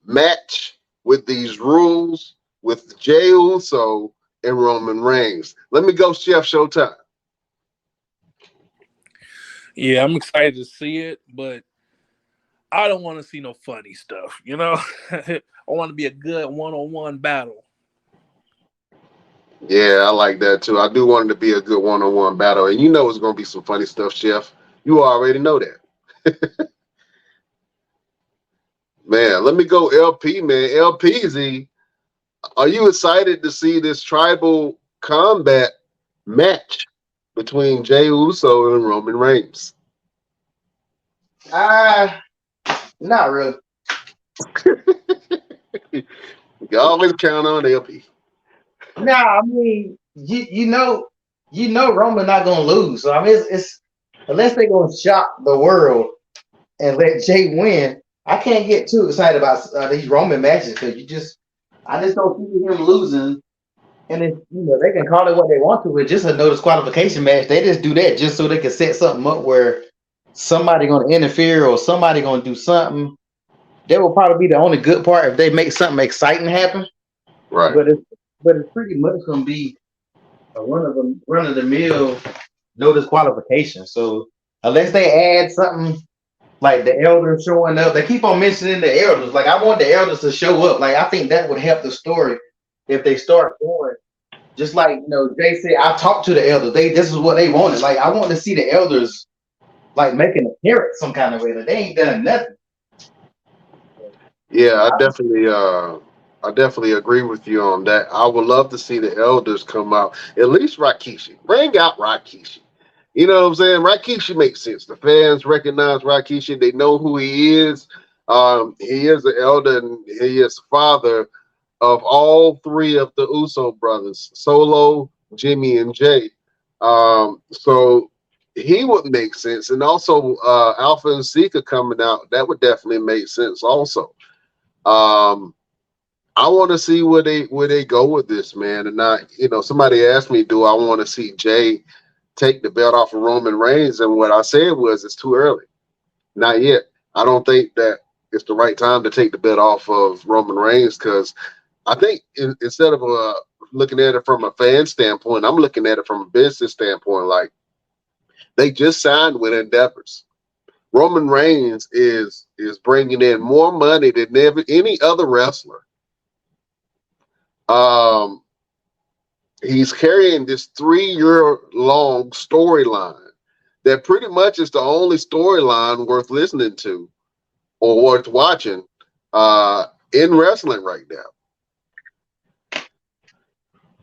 match with these rules with Jey Uso and Roman Reigns? Let me go, Chef Showtime. Yeah, I'm excited to see it, but I don't want to see no funny stuff, I want to be a good one-on-one battle. Yeah, I like that too. I do want it to be a good one-on-one battle. And it's going to be some funny stuff, Chef. You already know that. Man, let me go LP, man. LPZ, are you excited to see this tribal combat match between Jey Uso and Roman Reigns? Not really. You can always count on LP. Nah, I mean, you you know Roman not gonna lose. So I mean, it's unless they gonna shock the world and let Jay win. I can't get too excited about these Roman matches because I just don't see him losing. And then they can call it what they want to. It's just a no disqualification match. They just do that just so they can set something up where somebody gonna interfere or somebody gonna do something. That will probably be the only good part if they make something exciting happen. Right. But it's pretty much gonna be a run of the mill no disqualification. So unless they add something like the elders showing up, they keep on mentioning the elders. Like I want the elders to show up. Like I think that would help the story if they start going. Just like Jay said, I talked to the elders. This is what they wanted. Like I want to see the elders like make an appearance some kind of way. Like, they ain't done nothing. Yeah, I definitely agree with you on that. I would love to see the elders come out. At least Rikishi. Bring out Rikishi. You know what I'm saying? Rikishi makes sense. The fans recognize Rikishi. They know who he is. He is the elder and he is father of all three of the Uso brothers, Solo, Jimmy, and Jay. So he would make sense. And also Alpha and Sika coming out, that would definitely make sense also. I want to see where they go with this, man. And somebody asked me, do I want to see Jay take the belt off of Roman Reigns? And what I said was, it's too early. Not yet. I don't think that it's the right time to take the belt off of Roman Reigns, because I think instead of looking at it from a fan standpoint, I'm looking at it from a business standpoint. Like, they just signed with Endeavors. Roman Reigns is bringing in more money than any other wrestler. He's carrying this 3-year-long storyline that pretty much is the only storyline worth listening to or worth watching in wrestling right now.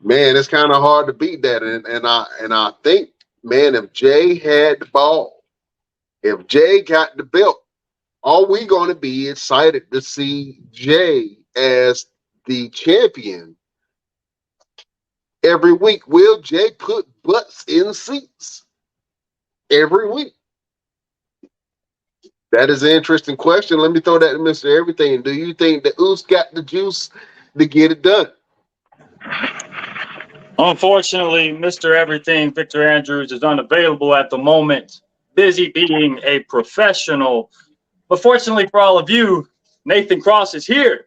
Man, it's kind of hard to beat that. And I think, man, if Jay had the ball, if Jay got the belt, are we going to be excited to see Jay as the champion every week? Will Jay put butts in seats every week? That is an interesting question. Let me throw that to Mr. Everything. Do you think the Oos got the juice to get it done? Unfortunately, Mr. Everything, Victor Andrews, is unavailable at the moment, busy being a professional. But fortunately for all of you, Nathan Cross is here,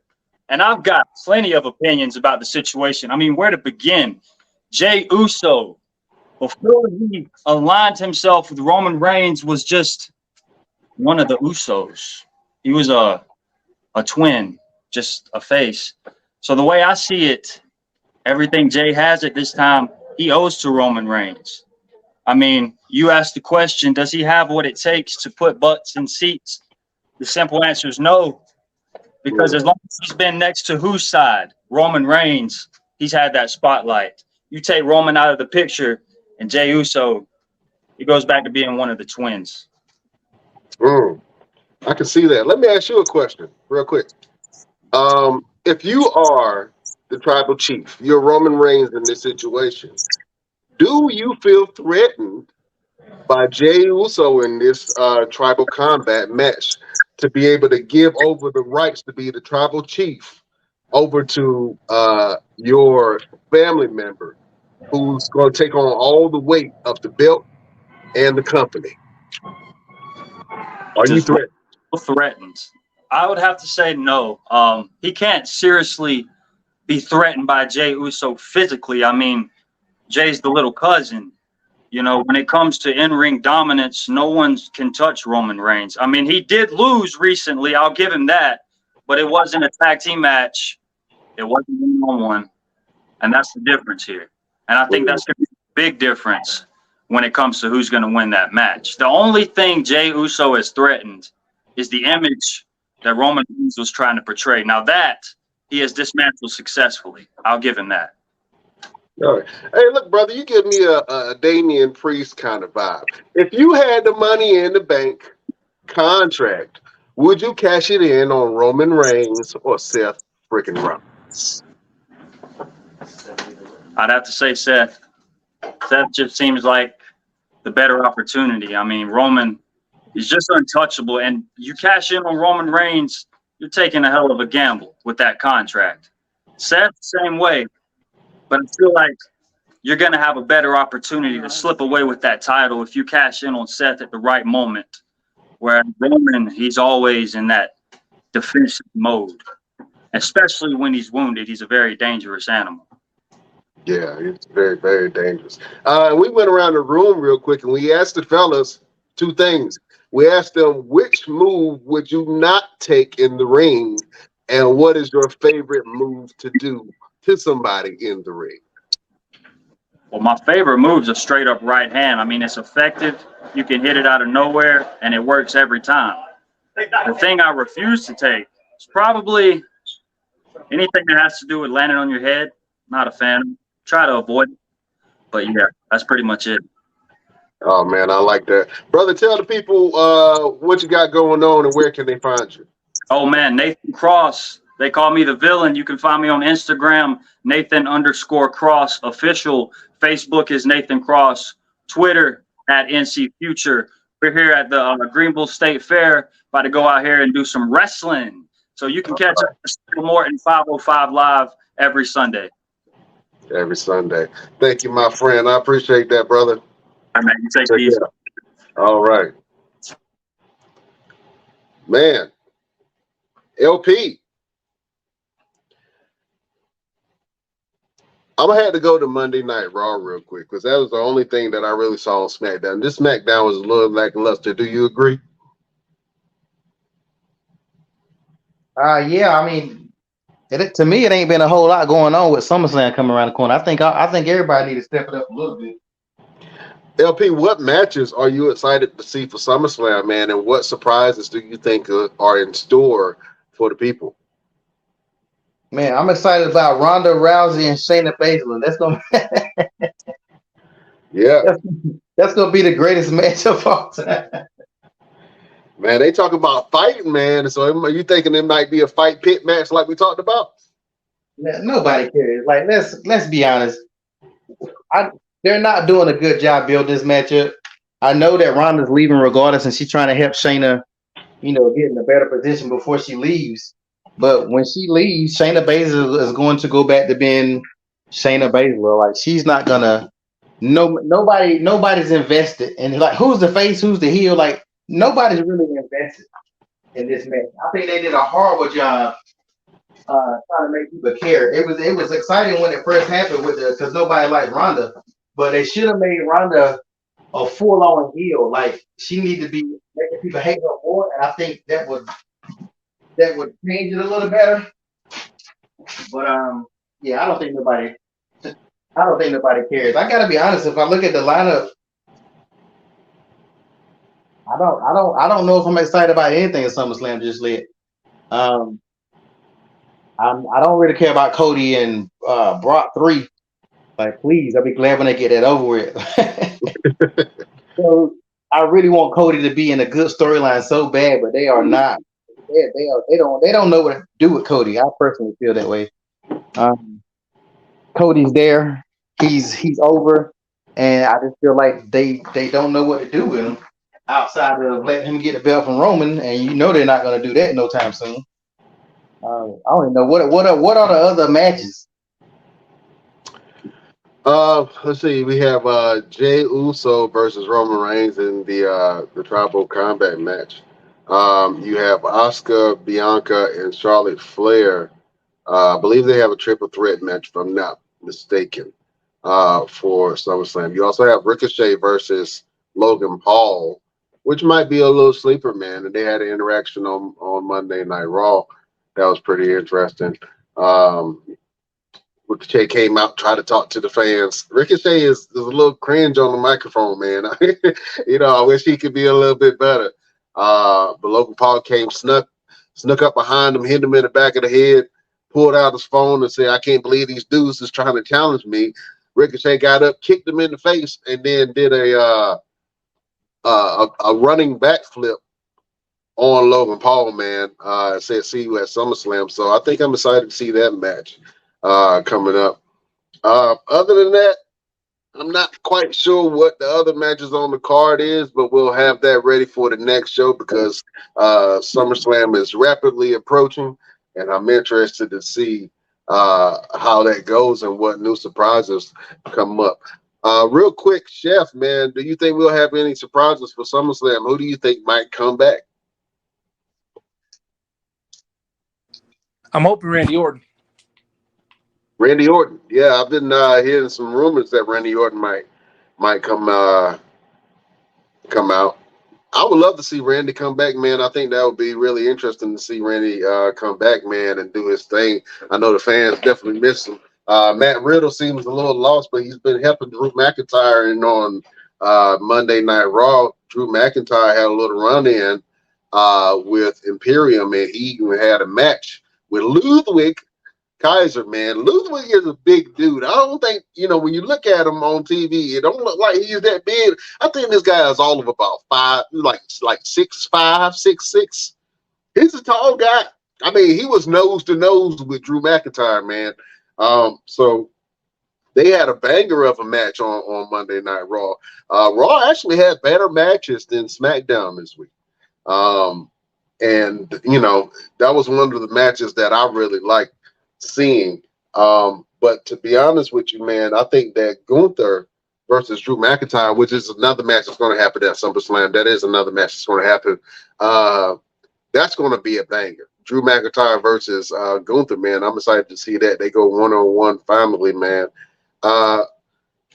and I've got plenty of opinions about the situation. I mean, where to begin? Jay Uso, before he aligned himself with Roman Reigns, was just one of the Usos. He was a twin, just a face. So the way I see it, everything Jay has at this time, he owes to Roman Reigns. I mean, you asked the question, does he have what it takes to put butts in seats? The simple answer is no, because as long as he's been next to whose side? Roman Reigns, he's had that spotlight. You take Roman out of the picture, and Jay Uso, he goes back to being one of the twins. I can see that. Let me ask you a question real quick. If you are the tribal chief, you're Roman Reigns in this situation, do you feel threatened by Jay Uso in this tribal combat match to be able to give over the rights to be the tribal chief over to your family member who's going to take on all the weight of the belt and the company? Are you threatened? Threatened? I would have to say no. He can't seriously be threatened by Jay Uso physically. I mean, Jay's the little cousin. You know, when it comes to in-ring dominance, no one can touch Roman Reigns. I mean, he did lose recently. I'll give him that. But it wasn't a tag team match. It wasn't a one-on-one. And that's the difference here. And I think that's going to be a big difference when it comes to who's going to win that match. The only thing Jay Uso has threatened is the image that Roman Reigns was trying to portray. Now that he has dismantled successfully. I'll give him that. All right. Hey, look, brother, you give me a Damian Priest kind of vibe. If you had the money in the bank contract, would you cash it in on Roman Reigns or Seth freaking Rollins? I'd have to say Seth. Seth just seems like the better opportunity. I mean, Roman, he's just untouchable, and you cash in on Roman Reigns, you're taking a hell of a gamble with that contract. Seth, same way, but I feel like you're going to have a better opportunity to slip away with that title if you cash in on Seth at the right moment. Whereas Roman, he's always in that defensive mode, especially when he's wounded. He's a very dangerous animal. Yeah, it's very, very dangerous. We went around the room real quick and we asked the fellas two things. We asked them, which move would you not take in the ring? And what is your favorite move to do to somebody in the ring? Well, my favorite move is a straight up right hand. I mean, it's effective. You can hit it out of nowhere, and it works every time. The thing I refuse to take is probably anything that has to do with landing on your head. Not a fan. Try to avoid it. But yeah, that's pretty much it. Oh, man, I like that. Brother, tell the people what you got going on and where can they find you? Oh, man, Nathan Cross. They call me the villain. You can find me on Instagram, Nathan_Cross official. Facebook is Nathan Cross. Twitter at NC Future. We're here at the Greenville State Fair. About to go out here and do some wrestling. So you can catch up with Morton 505 Live every Sunday. Every Sunday. Thank you, my friend. I appreciate that, brother. All right, man. You take it easy. All right. Man. LP. I'm going to have to go to Monday Night Raw real quick because that was the only thing that I really saw on SmackDown. This SmackDown was a little lackluster. Do you agree? Yeah, I mean, to me, it ain't been a whole lot going on with SummerSlam coming around the corner. I think everybody need to step it up a little bit. LP, what matches are you excited to see for SummerSlam, man, and what surprises do you think are in store for the people? Man, I'm excited about Ronda Rousey and Shayna Baszler. That's gonna be the greatest match of all time. Man, they talk about fighting, man. So are you thinking it might be a fight pit match like we talked about? Nobody cares. Like, let's be honest. They're not doing a good job building this matchup. I know that Ronda's leaving regardless, and she's trying to help Shayna, get in a better position before she leaves. But when she leaves, Shayna Baszler is going to go back to being Shayna Baszler. Like, she's not gonna. Nobody's invested, and like, who's the face, who's the heel? Like, nobody's really invested in this match. I think they did a horrible job trying to make people care. It was exciting when it first happened because nobody liked Ronda, but they should have made Ronda a full-on heel. Like, she needed to be making people hate her more, and I think that would change it a little better. But yeah, I don't think nobody cares. I gotta be honest. If I look at the lineup, I don't know if I'm excited about anything in SummerSlam just yet. I don't really care about Cody and Brock 3. Like, please, I'll be glad when they get that over with. So I really want Cody to be in a good storyline so bad, but they are not. They don't know what to do with Cody. I personally feel that way. Cody's there. He's over, and I just feel like they don't know what to do with him outside of letting him get the belt from Roman, and they're not going to do that no time soon. I don't even know what are the other matches. Let's see. We have Jey Uso versus Roman Reigns in the Tribal Combat match. You have Asuka, Bianca, and Charlotte Flair. I believe they have a triple threat match, if I'm not mistaken, for SummerSlam. You also have Ricochet versus Logan Paul, which might be a little sleeper, man. And they had an interaction on Monday Night Raw. That was pretty interesting. Ricochet came out, tried to talk to the fans. Ricochet is a little cringe on the microphone, man. I wish he could be a little bit better. But Logan Paul came, snuck up behind him, hit him in the back of the head, pulled out his phone and said, "I can't believe these dudes is trying to challenge me." Ricochet got up, kicked him in the face, and then did a running backflip on Logan Paul, man. Said, "See you at SummerSlam." So I think I'm excited to see that match coming up. Other than that, I'm not quite sure what the other matches on the card is, but we'll have that ready for the next show because SummerSlam is rapidly approaching, and I'm interested to see how that goes and what new surprises come up. Real quick, Chef, man, do you think we'll have any surprises for SummerSlam? Who do you think might come back? I'm hoping Randy Orton. Randy Orton. Yeah, I've been hearing some rumors that Randy Orton might come out. I would love to see Randy come back, man. I think that would be really interesting to see Randy come back, man, and do his thing. I know the fans definitely miss him. Matt Riddle seems a little lost, but he's been helping Drew McIntyre. And on Monday Night Raw, Drew McIntyre had a little run-in with Imperium, and he even had a match with Ludwig Kaiser, man. Ludwig is a big dude. I don't think, when you look at him on TV, it don't look like he's that big. I think this guy is all of about 6'5", 6'6". He's a tall guy. I mean, he was nose to nose with Drew McIntyre, man. So they had a banger of a match on Monday Night Raw. Raw actually had better matches than SmackDown this week. And that was one of the matches that I really liked seeing. But to be honest with you, man, I think that Gunther versus Drew McIntyre, which is another match that's going to happen at SummerSlam, that is another match that's going to happen. That's going to be a banger. Drew McIntyre versus Gunther, man. I'm excited to see that. They go one-on-one finally, man.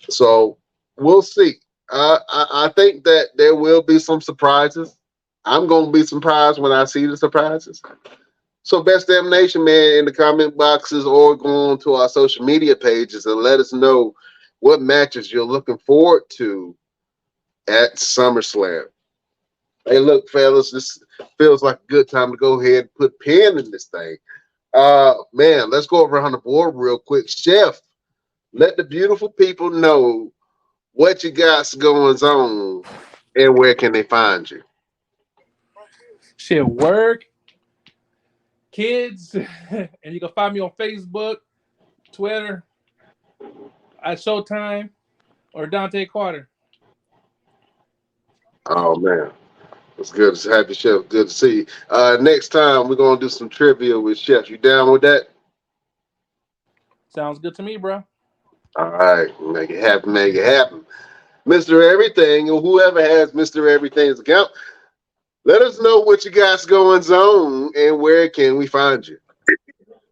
So we'll see. I think that there will be some surprises. I'm going to be surprised when I see the surprises. So, Best Damn Nation, man, in the comment boxes or go on to our social media pages and let us know what matches you're looking forward to at SummerSlam. Hey, look, fellas, this feels like a good time to go ahead and put pen in this thing. Man, let's go around the board real quick. Chef, let the beautiful people know what you got going on and where can they find you. Shit, work, kids, and you can find me on Facebook, Twitter, at Showtime, or Dante Carter. Oh, man. It's good to have you, Chef. Good to see you. Next time, we're going to do some trivia with Chef. You down with that? Sounds good to me, bro. All right. Make it happen. Make it happen. Mr. Everything, or whoever has Mr. Everything's account, let us know what you guys going on and where can we find you.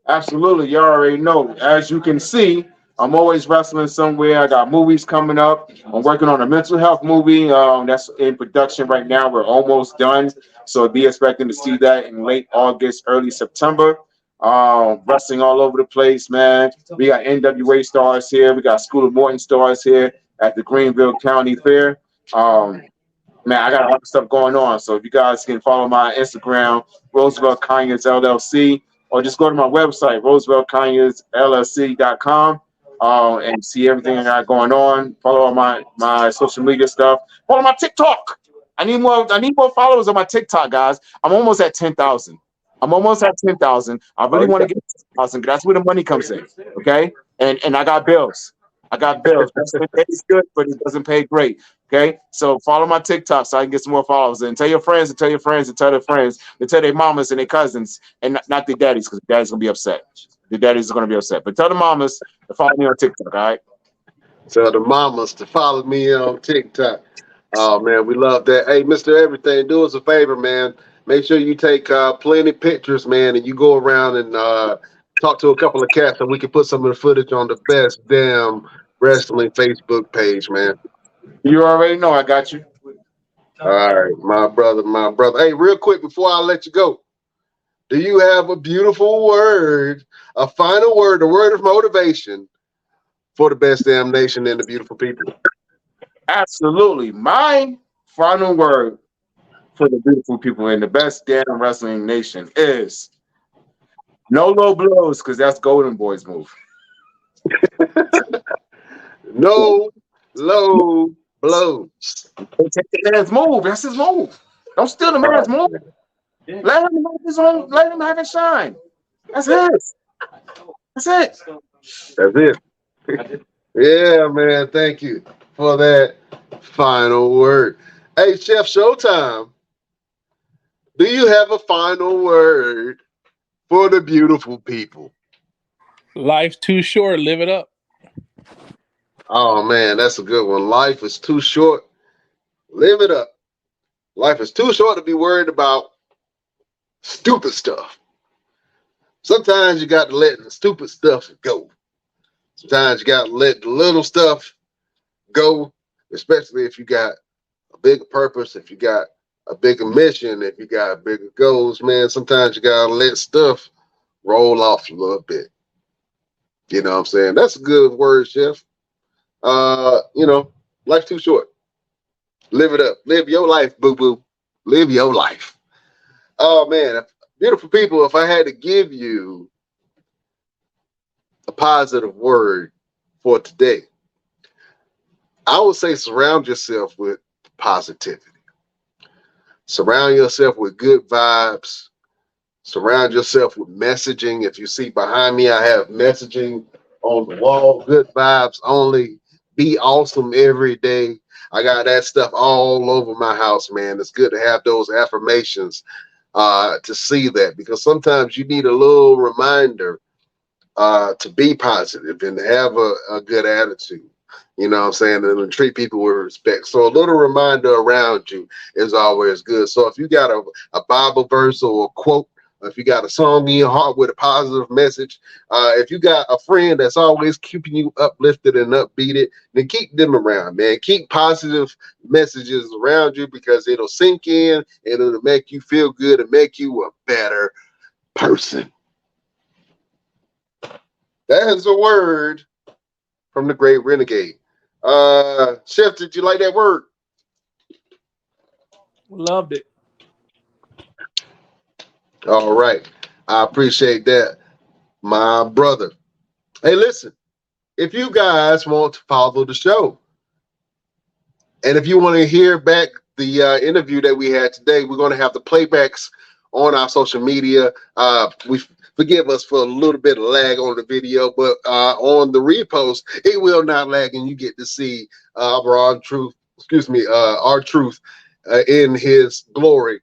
Absolutely. You already know. As you can see, I'm always wrestling somewhere. I got movies coming up. I'm working on a mental health movie that's in production right now. We're almost done. So be expecting to see that in late August, early September. Wrestling all over the place, man. We got NWA stars here. We got School of Morton stars here at the Greenville County Fair. Man, I got a lot of stuff going on. So if you guys can follow my Instagram, Roosevelt Conyers LLC, or just go to my website, rooseveltconyersllc.com, and see everything I got going on. Follow all my social media stuff. Follow my TikTok. I need more followers on my TikTok, guys. I'm almost at 10,000. I really want to get 10,000 because that's where the money comes in. Okay? And I got bills. It pays good, but it doesn't pay great. Okay, so follow my TikTok so I can get some more followers. And tell your friends and tell your friends and tell their friends and tell their mamas and their cousins and not their daddies, because their daddy's gonna be upset. The daddies are gonna be upset. But tell the mamas to follow me on TikTok. All right. Tell the mamas to follow me on TikTok. Oh man, we love that. Hey, Mr. Everything, do us a favor, man. Make sure you take plenty of pictures, man, and you go around and talk to a couple of cats, and we can put some of the footage on the Best Damn Wrestling Facebook page, man. You already know I got you. All right, my brother. Hey, real quick before I let you go, do you have a beautiful word, a final word, a word of motivation for the Best Damn Nation and the beautiful people? Absolutely. My final word for the beautiful people in the Best Damn Wrestling Nation is no low blows, because that's Golden Boy's move. No low blows. Take the man's move. That's his move. Don't steal the man's move. Let him have his own. Let him have it shine. That's it. That's it. That's it. Yeah, man. Thank you for that final word. Hey, Chef Showtime, do you have a final word for the beautiful people? Life's too short. Live it up. Oh, man, that's a good one. Life is too short. Live it up. Life is too short to be worried about stupid stuff. Sometimes you got to let the stupid stuff go. Sometimes you got to let the little stuff go, especially if you got a bigger purpose, if you got a bigger mission, if you got bigger goals, man. Sometimes you got to let stuff roll off a little bit. You know what I'm saying? That's a good word, Chef. Life's too short. Live it up. Live your life, boo boo. Live your life. Oh, man. Beautiful people, if I had to give you a positive word for today, I would say surround yourself with positivity. Surround yourself with good vibes. Surround yourself with messaging. If you see behind me, I have messaging on the wall. Good vibes only. Be awesome every day. I got that stuff all over my house, man. It's good to have those affirmations to see that, because sometimes you need a little reminder to be positive and to have a good attitude. You know what I'm saying? And to treat people with respect. So a little reminder around you is always good. So if you got a Bible verse or a quote, if you got a song in your heart with a positive message, if you got a friend that's always keeping you uplifted and upbeated, then keep them around, man. Keep positive messages around you, because it'll sink in and it'll make you feel good and make you a better person. That is a word from the great renegade. Chef, did you like that word? Loved it. All right. I appreciate that, my brother. Hey, listen, if you guys want to follow the show, and if you want to hear back the interview that we had today, we're going to have the playbacks on our social media. We forgive us for a little bit of lag on the video, but on the repost, it will not lag, and you get to see our truth in his glory.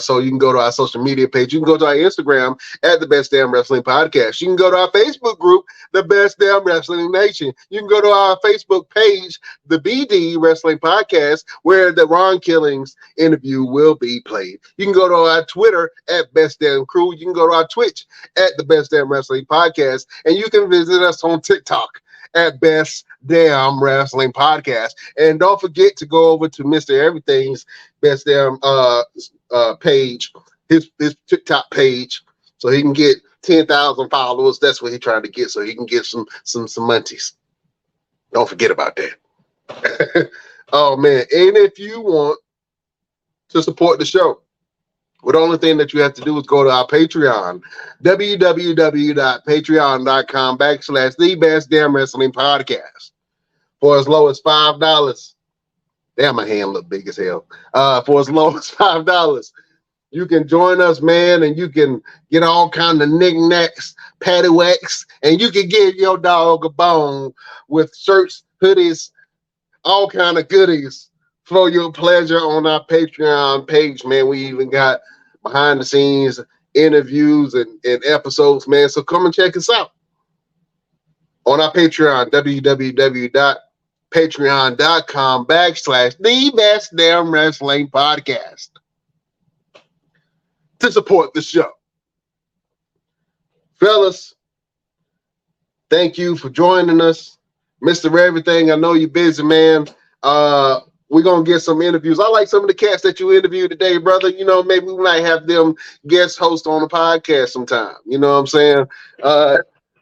So you can go to our social media page. You can go to our Instagram at the Best Damn Wrestling Podcast. You can go to our Facebook group, the Best Damn Wrestling Nation. You can go to our Facebook page, the BD Wrestling Podcast, where the Ron Killings interview will be played. You can go to our Twitter at Best Damn Crew. You can go to our Twitch at the Best Damn Wrestling Podcast, and you can visit us on TikTok at Best Damn Wrestling Podcast. And don't forget to go over to Mr. Everything's Best Damn page, his TikTok page, so he can get 10,000 followers. That's what he's trying to get, so he can get some munties. Don't forget about that. Oh man! And if you want to support the show, well, the only thing that you have to do is go to our Patreon, www.patreon.com/the Best Damn Wrestling Podcast, for as low as $5. Damn, my hand look big as hell. For as low as $5, you can join us, man, and you can get all kind of knickknacks, paddywhacks, and you can give your dog a bone with shirts, hoodies, all kind of goodies for your pleasure on our Patreon page, man. We even got behind the scenes interviews and episodes, man. So come and check us out on our Patreon, www.patreon.com/the Best Damn Wrestling Podcast, to support the show. Fellas, thank you for joining us. Mr. Everything, I know you're busy, man. We're going to get some interviews. I like some of the cats that you interviewed today, brother. You know, maybe we might have them guest host on the podcast sometime. You know what I'm saying?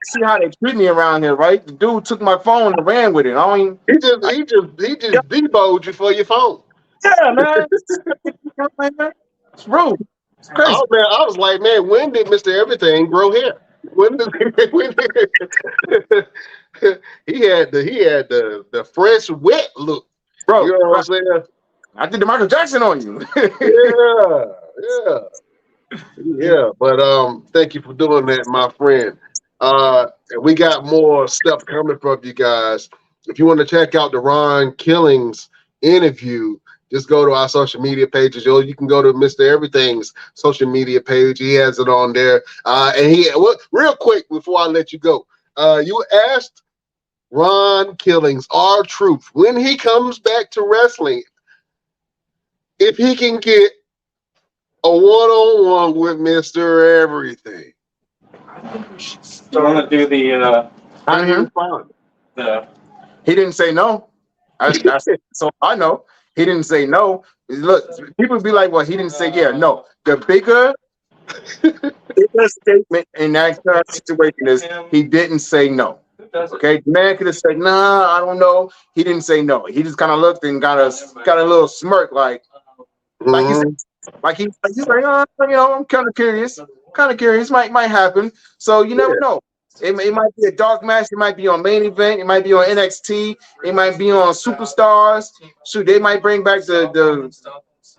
See how they treat me around here, right? The dude took my phone and ran with it. He just deboed you for your phone. Yeah, man. It's rude. It's crazy. Oh man, I was like, man, when did Mr. Everything grow hair? When did he had the fresh wet look, bro? You know what I'm saying? I did the Michael Jackson on you. Yeah. But thank you for doing that, my friend. And we got more stuff coming from you guys. If you want to check out the Ron Killings interview, just go to our social media pages. You can go to Mr. Everything's social media page. He has it on there. Real quick before I let you go, you asked Ron Killings, R-Truth, when he comes back to wrestling, if he can get a one-on-one with Mr. Everything. So I'm gonna do the He didn't say no. So I know he didn't say no. Look, people be like, "Well, he didn't say yeah." No, the bigger statement in that situation is he didn't say no. Okay, the man could have said, "Nah, I don't know." He didn't say no. He just kind of looked and got a little smirk, like he's like, "Oh, I'm kind of curious. Might happen." So you never know. It might be a dark match. It might be on main event. It might be on NXT. It might be on Superstars. Shoot, they might bring back the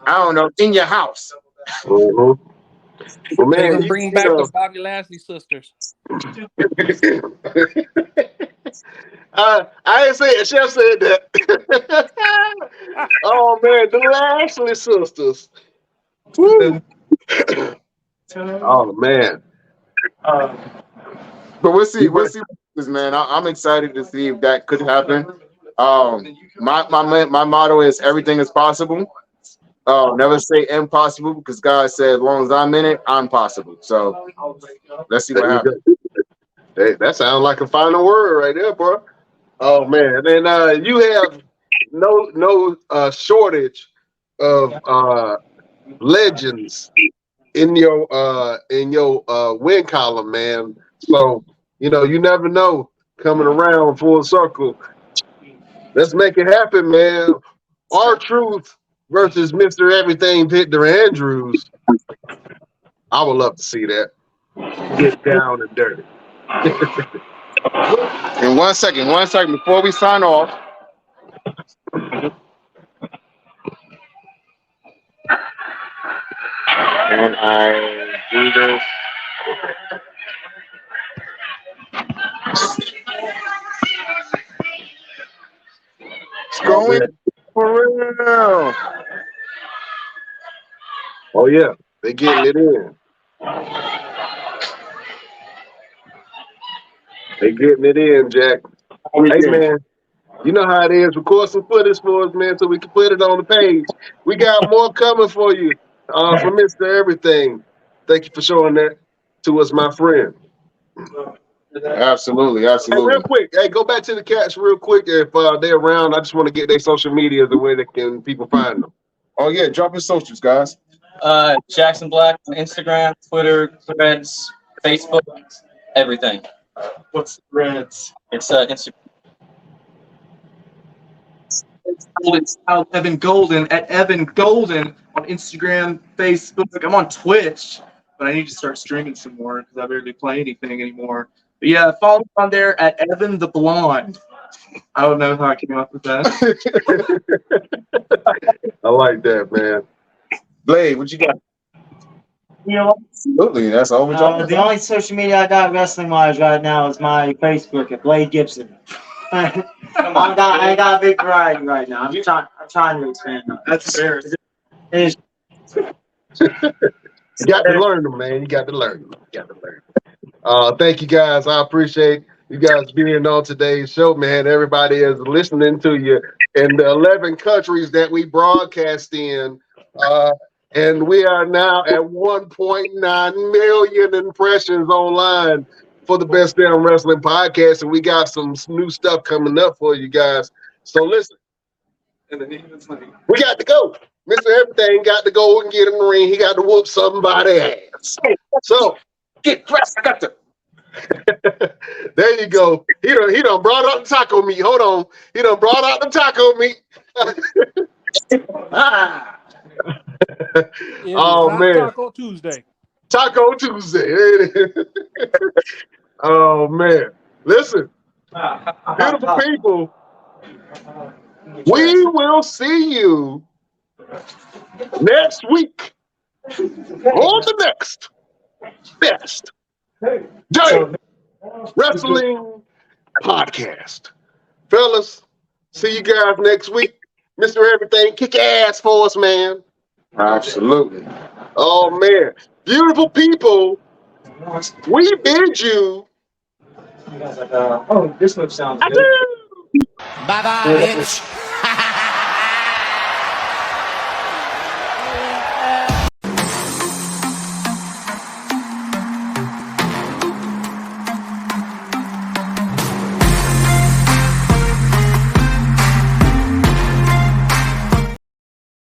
I don't know, in your house. Well, man, they're gonna bring back the Bobby Lashley sisters. I ain't say it. Chef said that. Oh man, the Lashley sisters. Woo. Oh man. But we'll see. We'll see, man. I'm excited to see if that could happen. My motto is everything is possible. Never say impossible, because God said, as long as I'm in it, I'm possible. So let's see what happens. Hey, that sounds like a final word right there, bro. Oh man, and you have no shortage of legends in your win column, man. So you never know, coming around full circle. Let's make it happen, man. R-Truth versus Mr. Everything Victor Andrews. I would love to see that. Get down and dirty. And one second before we sign off. And I do this. It's going for real. Oh yeah, they getting it in. They getting it in, Jack. Hey man, you know how it is. Record some footage for us, man, so we can put it on the page. We got more coming for you from Mr. Everything. Thank you for showing that to us, my friend. Absolutely. Hey, real quick, go back to the cats real quick. If they're around, I just want to get their social media the way that people find them. Oh yeah, drop your socials, guys. Jackson Black on Instagram, Twitter, Threads, Facebook, everything. What's Threads? It's Instagram. It's Evan Golden at Evan Golden on Instagram, Facebook. I'm on Twitch, but I need to start streaming some more because I barely play anything anymore. But yeah, follow me on there at Evan the Blonde. I don't know how I came up with that. I like that, man. Blade, what you got? Absolutely, that's all we're talking The only social media I got wrestling-wise right now is my Facebook at Blade Gibson. I ain't got a big variety right now. I'm trying to expand on it. That's fair. You got to learn them, man. You got to learn them. Thank you, guys. I appreciate you guys being on today's show, man. Everybody is listening to you in the 11 countries that we broadcast in. And we are now at 1.9 million impressions online for the Best Damn Wrestling Podcast. And we got some new stuff coming up for you guys. So listen, we got to go. Mr. Everything got to go and get in the ring. He got to whoop somebody's ass. So get dressed. I got to. There you go. He done brought out the taco meat. Hold on. He done brought out the taco meat. Oh man. Taco Tuesday. Taco Tuesday. Oh man. Listen. Beautiful people. We will see you next week on the next Best Damn Wrestling Podcast. Fellas, see you guys next week. Mr. Everything, kick ass for us, man. Absolutely. Oh, man. Beautiful people, we bid you. Oh, this move sounds good. Bye bye, bitch.